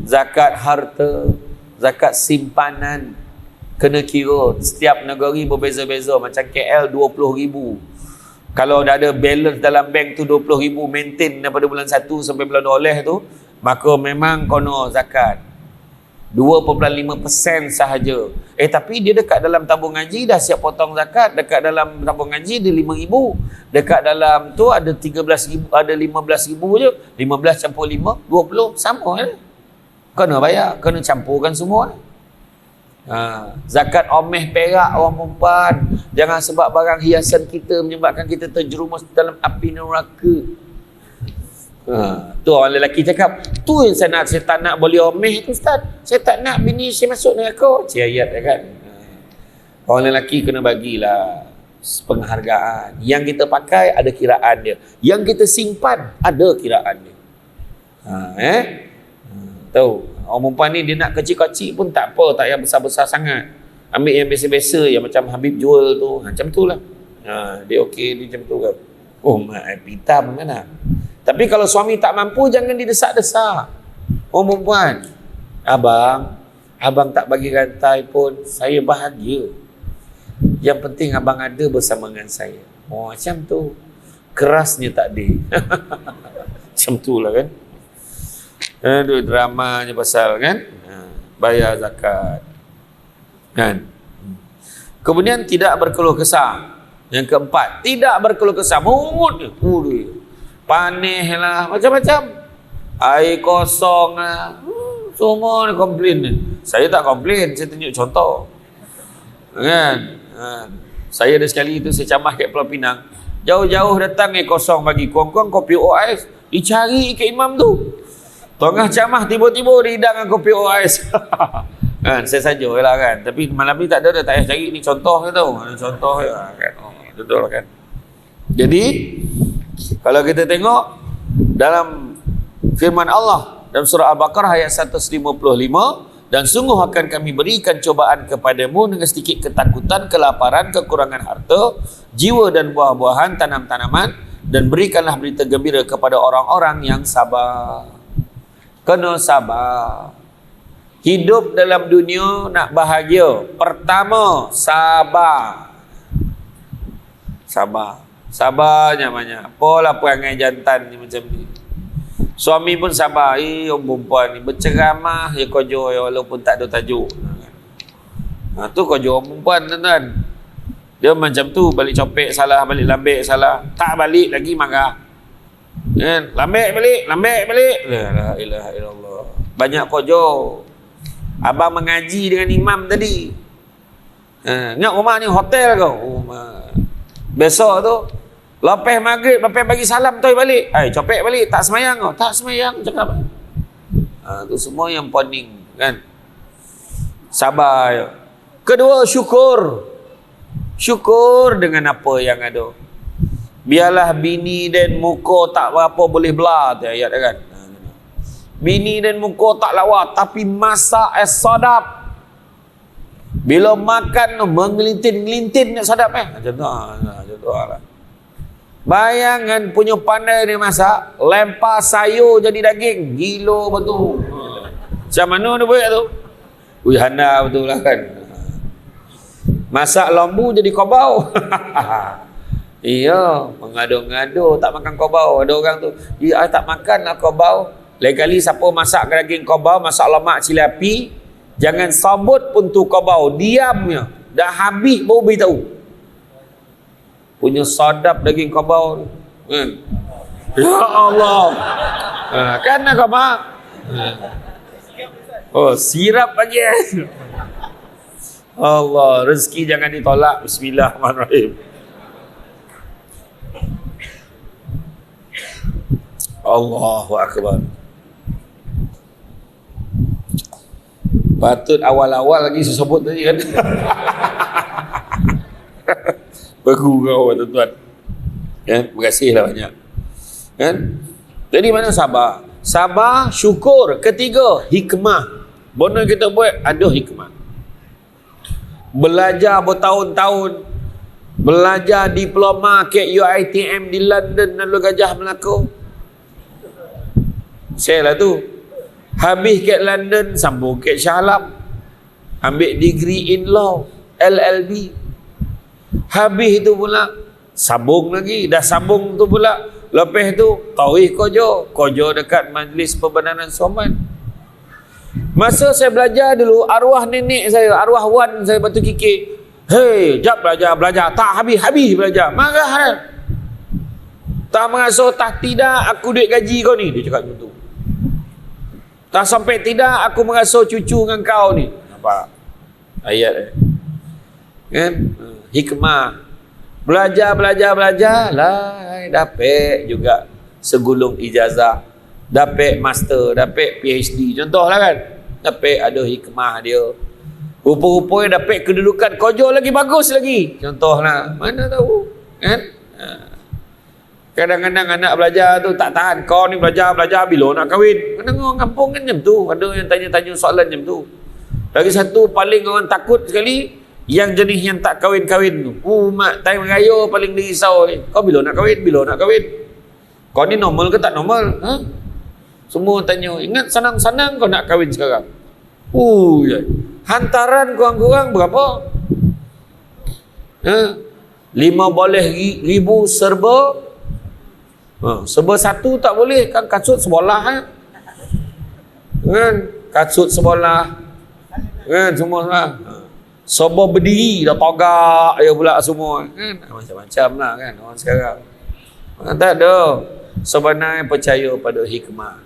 Zakat harta, zakat simpanan kena kira. Setiap negeri berbeza-beza. Macam KL 20,000. Kalau dah ada balance dalam bank tu 20,000 maintain daripada bulan 1 sampai bulan 12 tu, maka memang kono zakat 2.5% sahaja. Tapi dia dekat dalam tabung ngaji dah siap potong zakat. Dekat dalam tabung ngaji dia 5,000. Dekat dalam tu ada 13,000, ada 15,000 je. 15 campur 5, 20, sama kan? Kena bayar, kena campurkan semua. Zakat omeh perak orang perempuan. Jangan sebab barang hiasan kita menyebabkan kita terjerumus dalam api neraka. Tu orang lelaki cakap, tu yang saya tak nak boleh omeh tu Ustaz. Saya tak nak bini saya masuk neraka. Ayat kan. Orang lelaki kena bagilah penghargaan. Yang kita pakai ada kiraan dia. Yang kita simpan ada kiraan dia. Tahu. Orang perempuan ni dia nak kecil-kecil pun tak apa, tak payah besar-besar sangat. Ambil yang biasa-biasa yang macam Habib jual tu, macam tu lah. Dia okey, dia macam tu kan. Oh, mak hitam mana? Tapi kalau suami tak mampu, jangan didesak-desak. Orang perempuan, abang tak bagi rantai pun, saya bahagia. Yang penting abang ada bersama dengan saya. Oh, macam tu. Kerasnya tak ada. Macam tu lah kan. Aduh, dramanya pasal kan. Bayar zakat. Kan. Kemudian tidak berkeluh kesah. Yang keempat, tidak berkeluh kesah. Mungut je. Panih lah, macam-macam. Air kosong lah. Semua ni komplain ni. Saya tak komplain, saya tunjuk contoh. Kan? Saya ada sekali tu, saya camah kat Pulau Pinang. Jauh-jauh datang air kosong bagi kurang-kurang kopi OIS. Dicari ke imam tu. Tengah camah tiba-tiba dihidang dengan kopi OIS. Kan, saya saja lah kan. Tapi malam ni tak ada, tak payah cari ni contoh ke tau. Contoh kan. Betul kan. Jadi kalau kita tengok dalam firman Allah dalam surah Al-Baqarah ayat 155, dan sungguh akan kami berikan cobaan kepadamu dengan sedikit ketakutan, kelaparan, kekurangan harta, jiwa dan buah-buahan, tanam-tanaman, dan berikanlah berita gembira kepada orang-orang yang sabar. Kena sabar. Hidup dalam dunia nak bahagia, pertama sabar. Sabarnya banyak. Apalah perangai jantan ni macam ni. Suami pun sabar. Orang perempuan ni berceramah ya kojo ya, walaupun tak ada tajuk. Tu kojo orang perempuan tuan-tuan. Dia macam tu, balik copek salah, balik lambek salah. Tak balik lagi marah. Kan? Lambek balik. La ilaha illallah. Banyak kojo. Abang mengaji dengan imam tadi. Ingat rumah ni hotel kau. Besok tu lepas maghrib, lepas bagi salam tu balik. Copek balik, tak semayang kau. Tak semayang cakap. Tu semua yang poning kan. Sabar. Kedua, syukur. Syukur dengan apa yang ada. Biarlah bini dan muka tak berapa boleh belah, tu ayat kan. Bini dan muka tak lawa, tapi masak sadap. Bila makan menggelintin-gelintin nak sadap macam tu lah. Bayangan punya pandai dia masak, lempar sayur jadi daging, gila betul. Macam mana dia buat tu? Ui, hana betul lah kan. Masak lembu jadi kobau. Iya, mengado-ngado tak makan kobau. Ada orang tu, "Ya, tak makan lah kobau." Lain kali siapa masak daging kobau, masak lemak cili api, jangan sabut pun tu kobau, diamnya. Dah habis baru beritahu. Punya sadap daging kobau. Ya Allah. Kan nak kobau? Oh, sirap lagi. Allah, rezeki jangan ditolak. Bismillahirrahmanirrahim. Allahu Akbar. Patut awal-awal lagi saya sebut tadi kan. Bagus kau tuan-tuan. Ya, terima kasihlah banyak. Kan? Jadi mana sabar? Sabar, syukur. Ketiga, hikmah. Benda kita buat ada hikmah. Belajar bertahun-tahun, belajar diploma KUITM di London dan Gajah Melaka. Saya lah tu. Habis kat London, sambung kat Shah Alam. Ambil degree in law, LLB. Habis itu pula, sambung lagi. Dah sambung tu pula. Lepas tu, tauhid Kojo dekat Majlis Perbenaran Soman. Masa saya belajar dulu, arwah nenek saya, arwah wan saya batu kikik. "Hei, jap belajar. Tak habis belajar. Marah kan? Tak mengasuh, tak tidak aku duit gaji kau ni." Dia cakap macam tu. "Tak sampai tidak aku mengasuh cucu dengan kau ni." Nampak? Ayat kan? Hikmah. Belajar lah, dapat juga segulung ijazah, dapat master, dapat PhD. Contohlah kan, dapat ada hikmah dia. Rupa-rupanya dapat kedudukan Kojo lagi bagus lagi. Contohlah, mana tahu kan? Kadang-kadang anak belajar tu tak tahan. Kau ni belajar bila nak kahwin? Kadang orang kampung kan macam tu. Ada yang tanya-tanya soalan macam tu. Lagi satu paling orang takut sekali, yang jenis yang tak kahwin-kahwin tu. Mak time raya paling dirisau ni. Kau bila nak kahwin? Kau ni normal ke tak normal? Ha? Semua tanya. Ingat senang-senang kau nak kahwin sekarang. Hantaran kurang-kurang berapa? 15,000 serba. Serba satu tak boleh. Kan kasut sebelah kan? Kasut sebelah kan semua lah. Serba berdiri dah togak ya pula semua kan. Macam-macam lah kan orang sekarang. Tak ada. Sebenarnya percaya pada hikmah.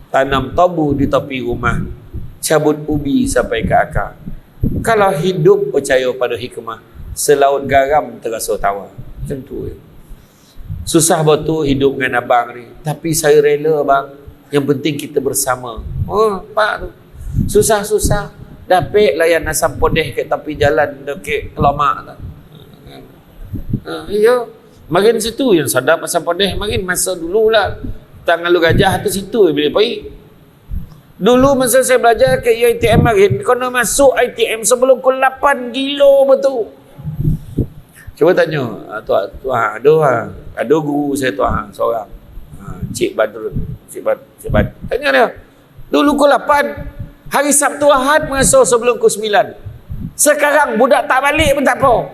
Tanam tabu di tepi rumah, cabut ubi sampai ke akar. Kalau hidup percaya pada hikmah, selaut garam terasa tawar. Macam tu. Susah betul hidup dengan abang ni, tapi saya rela bang. Yang penting kita bersama. Pak tu. Susah-susah dapat layan asam podeh kat tepi jalan dekat Kelomak tu. Iya. Makin situ yang sadap asam podeh, makin masa dululah. Tangan lu gajah tu situ bila pergi. Dulu masa saya belajar ke ITM makin, kena masuk ITM sebelum pukul 8, gila betul. Cuba tanya, tuan ada guru saya tuan seorang. Cik Badrun, Cik Bad. Tanya dia. Dulu pukul 8, hari Sabtu Ahad masuk sebelum pukul 9. Sekarang budak tak balik pun tak apa.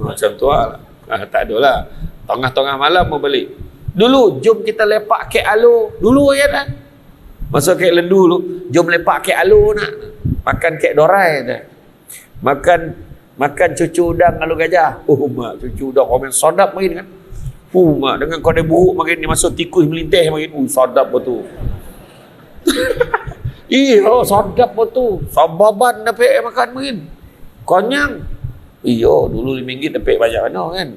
Macam tu lah. Tak adalah. Tengah-tengah malam mau balik. Dulu jom kita lepak kek Alo. Dulu ayat kan. Masa kek lendu dulu, jom lepak kek Alo nak. Makan kek dorai dah. Makan cucu udang Alo gajah. Mak cucu udang komen sedap makin kan. Mak dengan kodai buruk makin dia masuk tikus melintih makin. Sedap betul. Sedap betul. Sababan dapat makan makin. Konyang. Dulu RM5 dapat banyak mana kan.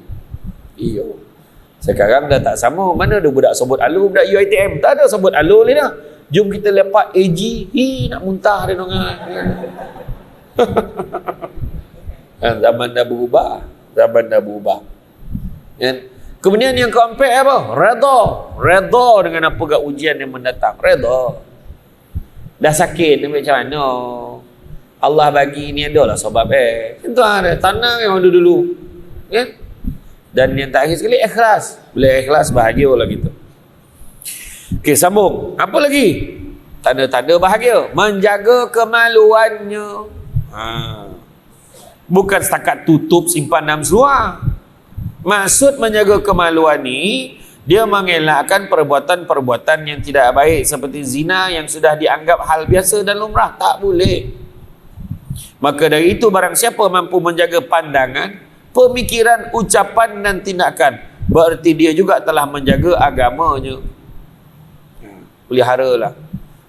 Sekarang dah tak sama. Mana ada budak sebut Alo, budak UiTM. Tak ada sebut Alo ni dah. Jom kita lepak AG. Nak muntah dia dong. Zaman dah berubah. Zaman dah berubah. Kan? Kemudian yang keempat apa? Redha dengan apa gak ujian yang mendatang. Redha. Dah sakit ni macam mana? Allah bagi ni adalah sebab itu ada tanang yang dulu. Kan? Dan yang terakhir sekali ikhlas. Bila ikhlas bahagialah gitu. Okey, sambung. Apa lagi? Tanda-tanda bahagia. Menjaga kemaluannya. Bukan setakat tutup simpan dalam seluar. Maksud menjaga kemaluan ni, dia mengelakkan perbuatan-perbuatan yang tidak baik seperti zina yang sudah dianggap hal biasa dan lumrah. Tak boleh. Maka dari itu barang siapa mampu menjaga pandangan, pemikiran, ucapan dan tindakan, berarti dia juga telah menjaga agamanya. Peliharalah.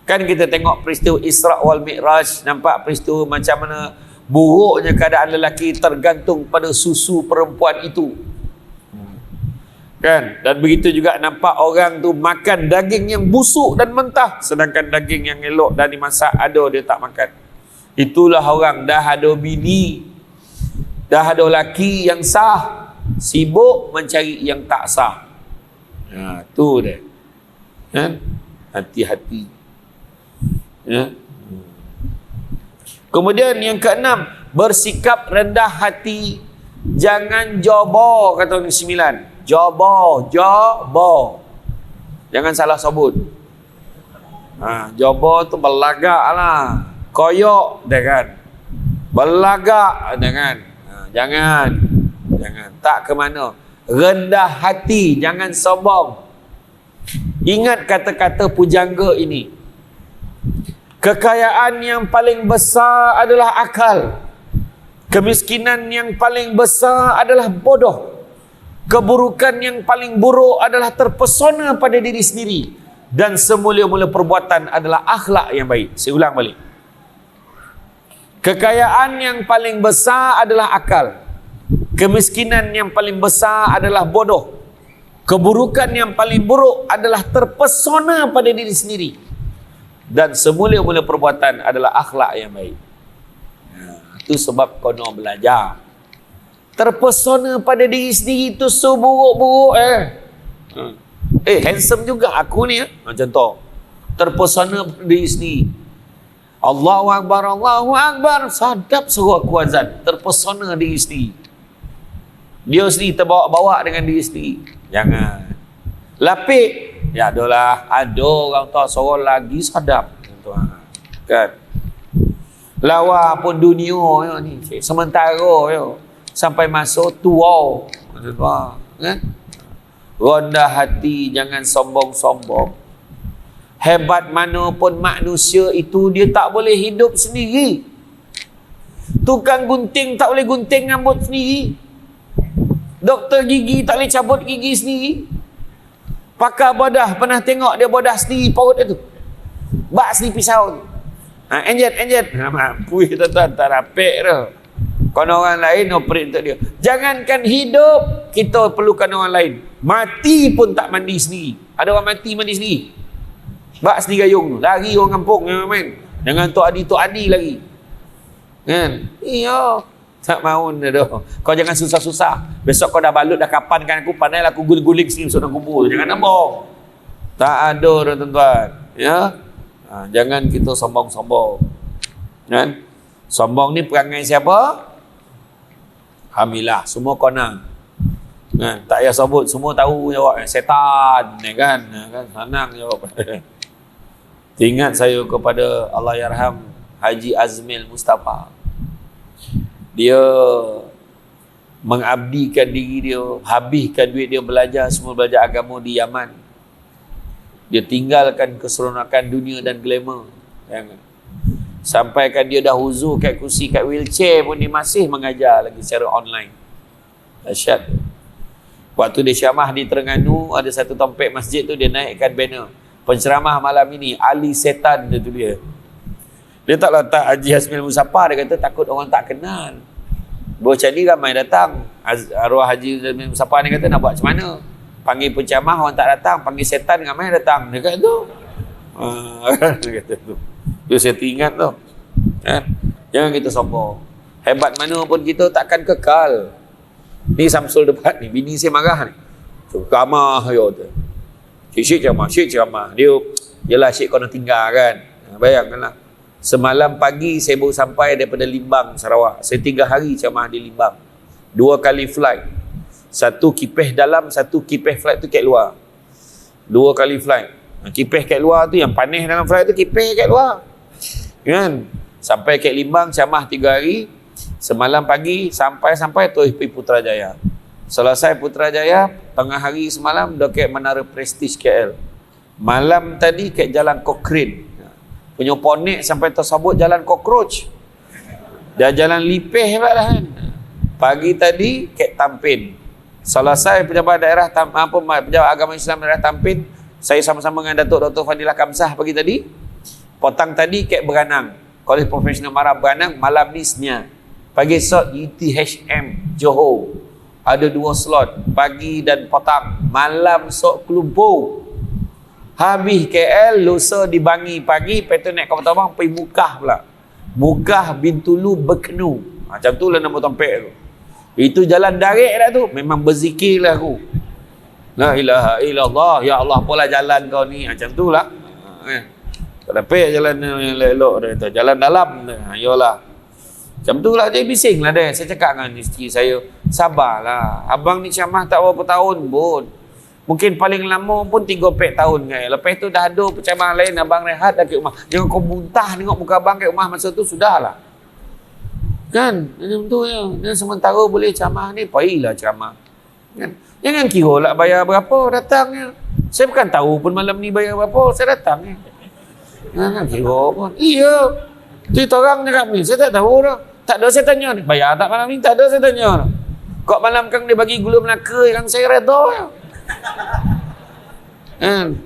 Kan kita tengok peristiwa Isra' wal Mi'raj, nampak peristiwa macam mana buruknya keadaan lelaki tergantung pada susu perempuan itu. Kan? Dan begitu juga nampak orang tu makan daging yang busuk dan mentah, sedangkan daging yang elok dan dimasak ada dia tak makan. Itulah orang dah ada bini, dah ada laki yang sah, sibuk mencari yang tak sah. Tu dia. Kan? Hati-hati. Ya. Kemudian yang keenam, bersikap rendah hati, jangan jobo, kata orang sembilan. Jobo. Jangan salah sebut. Jobo tu belagak lah, koyok dia kan, belagak dia kan. Jangan tak ke mana. Rendah hati, jangan sombong. Ingat kata-kata pujangga ini. Kekayaan yang paling besar adalah akal. Kemiskinan yang paling besar adalah bodoh. Keburukan yang paling buruk adalah terpesona pada diri sendiri. Dan semula-mula perbuatan adalah akhlak yang baik. Saya ulang balik. Kekayaan yang paling besar adalah akal. Kemiskinan yang paling besar adalah bodoh. Keburukan yang paling buruk adalah terpesona pada diri sendiri. Dan semula-mula perbuatan adalah akhlak yang baik. Itu sebab kau nak belajar. Terpesona pada diri sendiri itu seburuk-buruk handsome juga aku ni macam tu. Terpesona pada diri sendiri. Allahu Akbar, sadap suruh aku azan. Terpesona diri sendiri. Dia sendiri terbawa-bawa dengan diri sendiri. Jangan. Lapik. Ya adalah, ada orang tahu seorang lagi sadap. Kan? Lawa pun dunia ni. Sementara sampai masuk tua. Kan? Rendah hati, jangan sombong-sombong. Hebat mana pun manusia itu, dia tak boleh hidup sendiri. Tukang gunting tak boleh gunting rambut sendiri. Doktor gigi tak boleh cabut gigi sendiri. Pakar bodah, pernah tengok dia bodah sendiri perut dia tu. Bak sendiri pisau tu. Enjet. Mampu tuan-tuan, tak rapik tu. Kalau orang lain operate untuk dia. Jangankan hidup, kita perlukan orang lain. Mati pun tak mandi sendiri. Ada orang mati sendiri. Bak sendiri gayung tu. Lari orang kampung yang main. Jangan Tok Adi lagi. Kan? Iya. Tak mahu dah. Kau jangan susah-susah. Besok kau dah balut, dah kapankan aku, pandailah aku guling-guling sini masuk dalam kubur. Jangan nambah. Tak ada dah tuan-tuan. Ya? Jangan kita sombong-sombong. Kan? Sombong ni perangai siapa? Alhamdulillah, semua kona. Kan? Tak payah sebut, semua tahu jawab. Setan, kan? Senang jawab. Ingat saya kepada Allahyarham Haji Azmil Mustafa. Dia mengabdikan diri dia, habiskan duit dia belajar, semua belajar agama di Yaman. Dia tinggalkan keseronokan dunia dan glamour. Sampaikan dia dah huzur kat kursi, kat wheelchair pun dia masih mengajar lagi secara online. Dahsyat. Waktu dia syamah di Terengganu, ada satu tompek masjid tu dia naikkan banner. Penceramah malam ini Ali Setan, dia tulis. Dia tak letak Haji Azmil Mustafa, dia kata takut orang tak kenal. Bocah ni ramai datang. Arwah Haji Azmil Mustafa ni kata nak buat macam mana? Panggil penceramah orang tak datang, panggil setan ramai datang. Dia kata tu. Dia kata tu. Itu saya teringat tu. Kan? Jangan kita sombong. Hebat mana pun kita takkan kekal. Ni Samsul debat ni, bini saya marah ni. Ceramah yo tu. Syekh ceramah. Dia jelah syekh kau nak tinggal kan. Bayangkanlah. Semalam pagi saya baru sampai daripada Limbang, Sarawak. Saya 3 hari ceramah di Limbang. 2 kali flight. Satu kipeh dalam, satu kipeh flight tu kat luar. 2 kali flight. Kipeh kat luar tu, yang panas dalam flight tu kipeh kat luar. Kan? Sampai kat Limbang ceramah 3 hari. Semalam pagi sampai terus pergi Putrajaya. Selesai Putrajaya, tengah hari semalam dah kat Menara Prestige KL. Malam tadi kat Jalan Cochrane. Punya ponek sampai tersabut jalan cockroach. Dah jalan lipih lah kan. Pagi tadi kat Tampin. Selesai pejabat daerah pejabat agama Islam daerah Tampin, saya sama-sama dengan Datuk Dr. Fadilah Kamsah pagi tadi. Petang tadi kat Beranang. Kolej Profesional Marab Beranang, malam ni Senia. Pagi esok UTHM Johor. Ada 2 slot, pagi dan petang. Malam esok Kelumpur. Habis KL, lusa di Bangi pagi, lepas naik kapal terbang, pergi Mukah pula. Mukah Bintulu Bekenu. Macam tu lah nama tempat tu. Itu jalan darik dah tu. Memang berzikir lah aku. La ilaha illallah. Ya Allah, apalah jalan kau ni. Macam tu lah. Tak dapat jalan yang elok dah. Jalan dalam. Ayolah. Macam tu lah. Dia bising lah dia. Saya cakap dengan isteri saya, sabarlah. Abang ni ceramah tak berapa tahun pun. Mungkin paling lama pun 3-4 tahun kan. Lepas tu dah ada percayaan lain, abang rehat dah kat rumah. Jangan kau muntah tengok muka abang kat rumah masa tu, sudahlah. Kan? Macam tu ya. Dan sementara boleh ceramah ni, pergilah ceramah. Kan? Jangan kira lah bayar berapa datangnya. Saya bukan tahu pun malam ni bayar berapa, saya datang ni. Jangan kira pun. Iya. Cerita orang cakap ni, saya tak tahu dah. Tak ada saya tanya ni, bayar tak malam ni? Tak ada saya tanya. Kok malam kang dia bagi gula Melaka yang saya reda ya. Kan?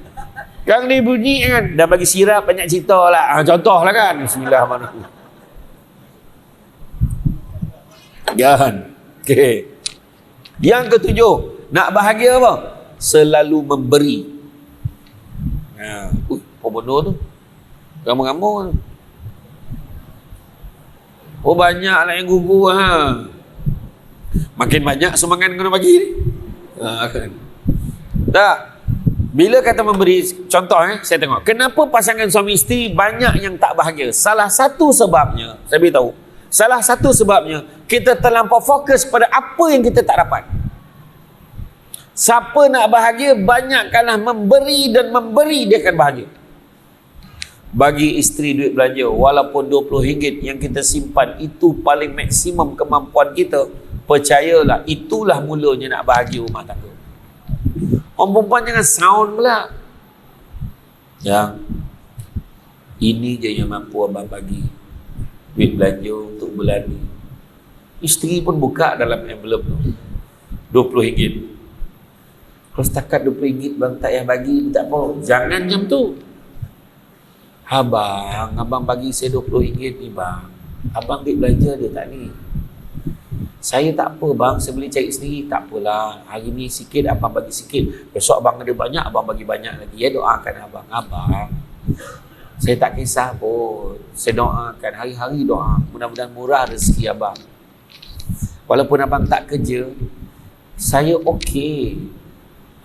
Kang ni bunyi kan, dah bagi sirap banyak cerita lah. Contoh lah kan. Bismillahirrahmanirrahim. Jangan. Okay. Yang ketujuh, nak bahagia apa? Selalu memberi. Apa benda tu? Ramai-ramai tu. Oh banyak lah yang gugur ha. Makin banyak sumbangan kena bagi ni. Kan. Tak. Bila kata memberi, contoh saya tengok. Kenapa pasangan suami isteri banyak yang tak bahagia? Salah satu sebabnya, saya beritahu. Salah satu sebabnya, kita terlampau fokus pada apa yang kita tak dapat. Siapa nak bahagia, banyakkanlah memberi dan memberi, dia akan bahagia. Bagi isteri duit belanja, walaupun RM20 yang kita simpan, itu paling maksimum kemampuan kita. Percayalah, itulah mulanya nak bahagia rumah tangga. Orang perempuan jangan sound pula. Yang ini je yang mampu abang bagi. Duit belanja untuk bulan ni. Isteri pun buka dalam envelope tu. RM20. Kalau setakat RM20 bang tak payah bagi, tak apa. Jangan macam tu. Abang bagi saya RM20 ni bang. Abang duit belanja dia tak ni. Saya tak apa bang, saya boleh cari sendiri. Tak apalah, hari ni sikit abang bagi sikit. Besok abang ada banyak, abang bagi banyak lagi. Ya doakan abang. Abang, saya tak kisah pun. Saya doakan, hari-hari doa. Mudah-mudahan murah rezeki abang. Walaupun abang tak kerja, saya okey.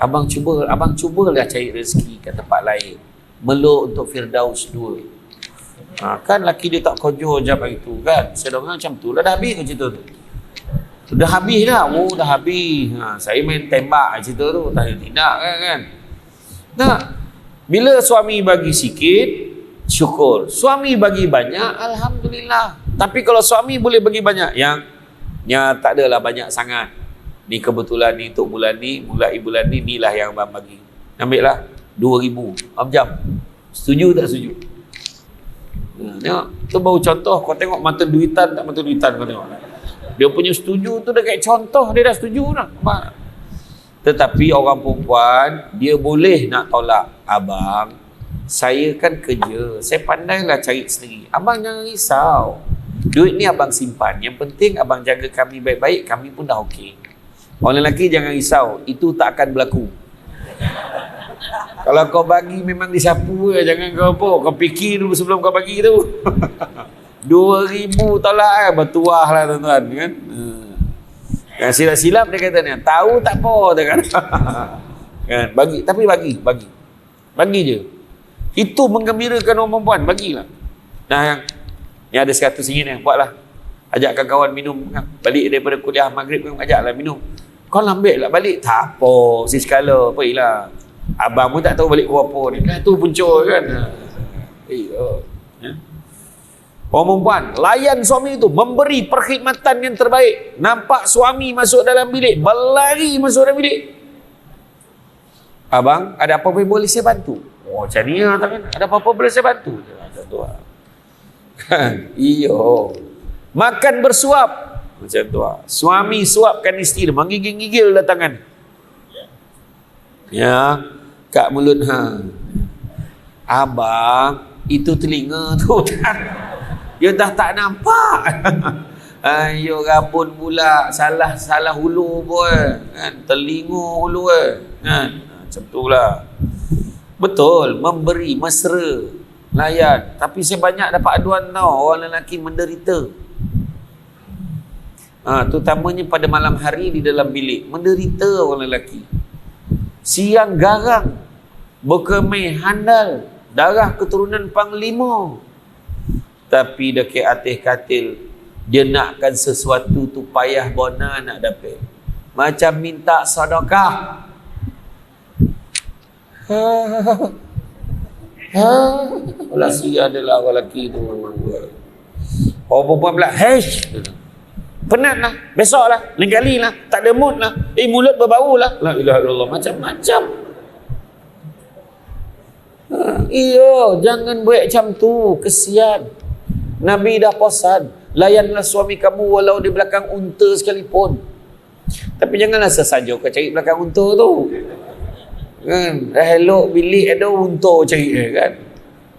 Abang cubalah cari rezeki kat tempat lain. Meluk untuk Firdaus 2. Kan laki dia tak kerja jam hari tu kan. Saya dengar macam tu lah, dah habis ke cerita tu? Dah habis dah. Oh dah habis. Saya main tembak cerita tu. Tidak kan. Nah, bila suami bagi sikit, syukur. Suami bagi banyak, alhamdulillah. Tapi kalau suami boleh bagi banyak, yang tak adalah banyak sangat. Ni kebetulan ni untuk bulan ni, mulai bulan ni, inilah yang abang bagi. Ambil lah 2,000 jam. Setuju tak setuju? Tengok, tu baru contoh. Kau tengok mata duitan tak mata duitan, kau tengok. Dia punya setuju tu dekat contoh, dia dah setuju dah. Tetapi orang perempuan, dia boleh nak tolak. Abang, saya kan kerja, saya pandailah cari sendiri. Abang jangan risau. Duit ni abang simpan. Yang penting abang jaga kami baik-baik, kami pun dah okey. Orang lelaki jangan risau, itu tak akan berlaku. Kalau kau bagi memang disapu je, jangan kau apa. Kau fikir dulu sebelum kau bagi tu. 2,000 tolak bertuah lah tuan-tuan kan. Kan silap-silap dia kata ni, tahu tak apa dia kan. Kan bagi, tapi bagi je. Itu menggembirakan orang perempuan, bagilah. Nah yang ada 100 ringgit ni, buatlah. Ajakkan kawan minum, balik daripada kuliah maghrib kan, ajaklah minum. Kau ambil lah balik, tak apa, sekala apa lah. Abang pun tak tahu balik berapa ni. Kan tu punca kan. Orang perempuan, layan suami itu, memberi perkhidmatan yang terbaik. Nampak suami masuk dalam bilik, berlari masuk dalam bilik. Abang, ada apa-apa boleh saya bantu? Oh, macam ni lah kan. Ada apa-apa boleh saya bantu? Macam tu lah. Kan? Iyo. Makan bersuap. Macam tu lah. Suami suapkan isteri, menggigil-gigil dah tangan. Ya, kat mulut abang, itu telinga tu kan. Dia dah tak nampak. Ayo rabun pula, salah hulu pun kan, telinga hulu kan. Macam itulah. Betul, memberi mesra, layan. Tapi saya banyak dapat aduan tau, orang lelaki menderita. Terutamanya pada malam hari di dalam bilik, menderita orang lelaki. Siang garang, berkemih handal, darah keturunan panglima. Tapi dekat atas katil, dia nakkan sesuatu tu payah bona nak dapat. Macam minta sedekah. Alah sia adalah orang lelaki tu. Orang perempuan pula, hesh, penat lah, besok lah, lain kali lah, tak ada mood lah, mulut berbau lah, la ilaha illallah, macam-macam. Iyo, jangan buat macam tu, kesian. Nabi dah pesan, layanlah suami kamu walau di belakang unta sekalipun. Tapi janganlah sesaja kau cari belakang unta tu. Kan, dah elok bilik ada unta cari kan.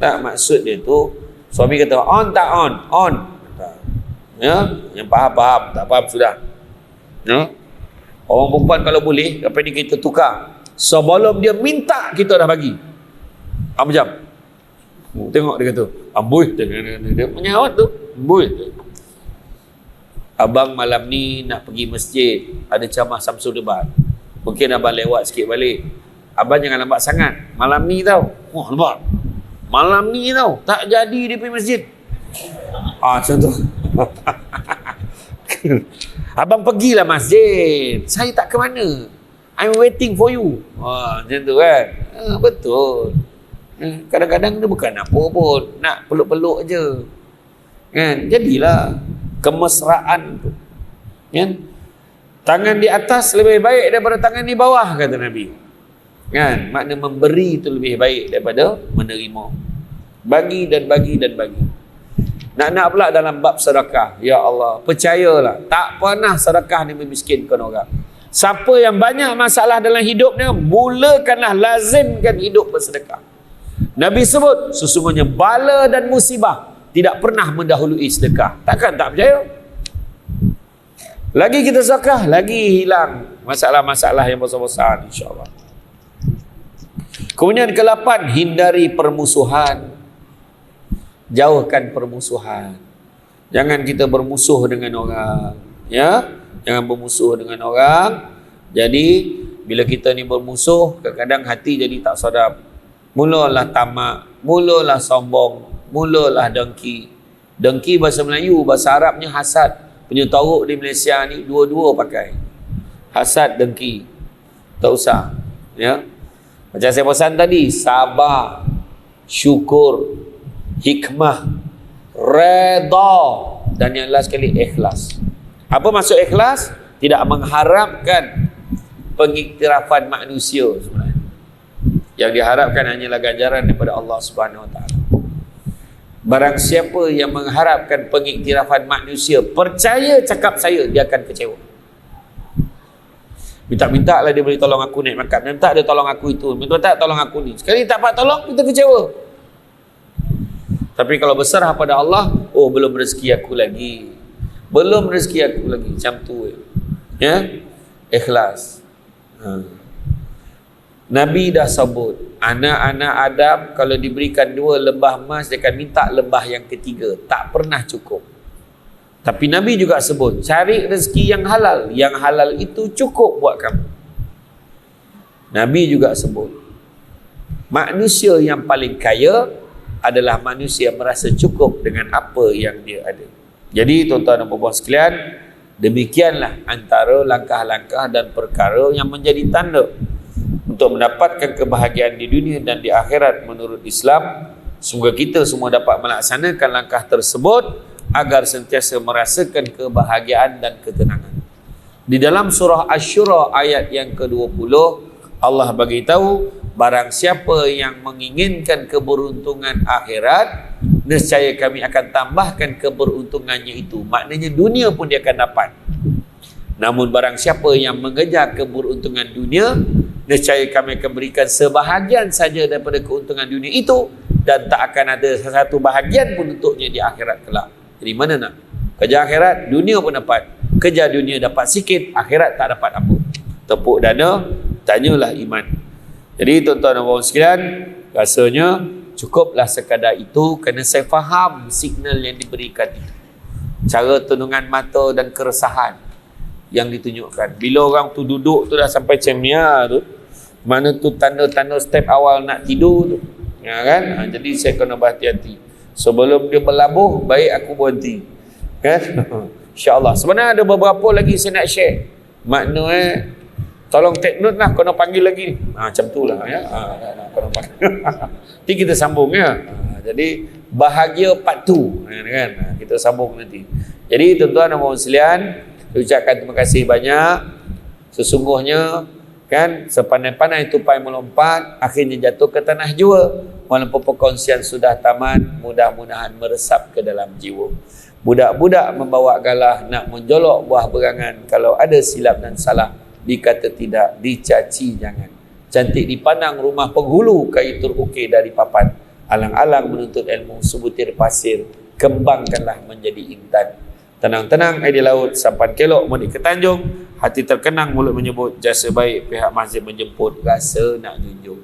Tak, maksud dia tu, suami kata on tak on. Ya, yang faham, tak faham sudah. Ya. Orang perempuan kalau boleh, apa ni kita tukar. Sebelum dia minta, kita dah bagi. Macam tengok dia kata, amboi, dia menyawat tu, amboi. Abang malam ni nak pergi masjid, ada ceramah Samsul Debat. Mungkin abang lewat sikit balik. Abang jangan lambat sangat. Malam ni tau. Wah, lambat. Malam ni tau, tak jadi dia pergi masjid. Macam tu. Abang pergilah masjid. Saya tak ke mana. I'm waiting for you. Macam tu kan. Betul. Kadang-kadang dia bukan apa pun, nak peluk-peluk je kan. Jadilah kemesraan tu kan. Tangan di atas lebih baik daripada tangan di bawah, kata Nabi kan. Makna memberi itu lebih baik daripada menerima. Bagi dan bagi dan bagi. Nak pula dalam bab sedekah, ya Allah, percayalah, tak pernah sedekah ni memiskinkan orang. Siapa yang banyak masalah dalam hidupnya, mulakanlah, lazimkan hidup bersedekah. Nabi sebut, sesungguhnya bala dan musibah tidak pernah mendahului sedekah. Takkan tak percaya? Lagi kita sedekah, lagi hilang masalah-masalah yang besar-besar, insyaAllah. Kemudian ke-8, hindari permusuhan. Jauhkan permusuhan. Jangan kita bermusuh dengan orang, ya. Jangan bermusuh dengan orang. Jadi bila kita ni bermusuh, kadang-kadang hati jadi tak sedap. Mulalah tamak, mulalah sombong, mulalah dengki. Dengki bahasa Melayu, bahasa Arabnya hasad. Penyetorok di Malaysia ni dua-dua pakai. Hasad, dengki. Tak usah, ya. Macam saya pesan tadi, sabar, syukur, hikmah, redha, dan yang last sekali ikhlas. Apa maksud ikhlas? Tidak mengharapkan pengiktirafan manusia sebenarnya. Yang diharapkan hanyalah ganjaran daripada Allah Subhanahu Wa Taala. Barang siapa yang mengharapkan pengiktirafan manusia, percaya cakap saya, dia akan kecewa. Minta-minta lah dia boleh tolong aku naik makan, minta dia tolong aku itu, minta tolong aku ni. Sekali tak dapat tolong, kita kecewa. Tapi kalau besar pada Allah, oh belum rezeki aku lagi, belum rezeki aku lagi, macam tu ya. Ikhlas. Nabi dah sebut, anak-anak Adam kalau diberikan 2 lebah emas, dia akan minta lebah yang ketiga. Tak pernah cukup. Tapi Nabi juga sebut, cari rezeki yang halal. Yang halal itu cukup buat kamu. Nabi juga sebut, manusia yang paling kaya adalah manusia yang merasa cukup dengan apa yang dia ada. Jadi tuan-tuan dan puan-puan sekalian, demikianlah antara langkah-langkah dan perkara yang menjadi tanda untuk mendapatkan kebahagiaan di dunia dan di akhirat menurut Islam. Semoga kita semua dapat melaksanakan langkah tersebut agar sentiasa merasakan kebahagiaan dan ketenangan. Di dalam surah Asy-Syura ayat yang ke-20, Allah bagi tahu, barang siapa yang menginginkan keberuntungan akhirat, nescaya kami akan tambahkan keberuntungannya itu. Maknanya dunia pun dia akan dapat. Namun barang siapa yang mengejar keberuntungan dunia, nescaya kami akan berikan sebahagian saja daripada keuntungan dunia itu, dan tak akan ada satu bahagian pun untuknya di akhirat kelak. Jadi mana nak? Kerja akhirat, dunia pun dapat. Kerja dunia dapat sikit, akhirat tak dapat apa. Tepuk dada, tanyalah iman. Jadi tuan-tuan dan puan sekalian, rasanya cukuplah sekadar itu kerana saya faham signal yang diberikan itu. Cara tundungan mata dan keresahan yang ditunjukkan. Bila orang tu duduk tu dah sampai cemia tu, mana tu tanda-tanda step awal nak tidur tu. Ya kan? Jadi saya kena berhati-hati. Sebelum dia berlabuh, baik aku berhenti. Kan? InsyaAllah. Sebenarnya ada beberapa lagi saya nak share. Makna tolong take note lah, kena panggil lagi. Macam tu lah ya. Kena panggil. Nanti kita sambung ya. Jadi bahagia part 2 kan. Kita sambung nanti. Jadi tuan-tuan dan puan sekalian, ucapkan terima kasih banyak. Sesungguhnya kan, sepandai-pandai tupai melompat, akhirnya jatuh ke tanah jua. Walaupun perkongsian sudah tamat, mudah-mudahan meresap ke dalam jiwa. Budak-budak membawa galah nak menjolok buah berangan. Kalau ada silap dan salah, dikata tidak, dicaci jangan. Cantik dipandang rumah penghulu, kayu terukir dari papan. Alang-alang menuntut ilmu, sebutir pasir, kembangkanlah menjadi intan. Tenang-tenang air di laut, sampan kelok mudik ke Tanjung. Hati terkenang mulut menyebut, jasa baik pihak masjid menjemput, rasa nak junjung.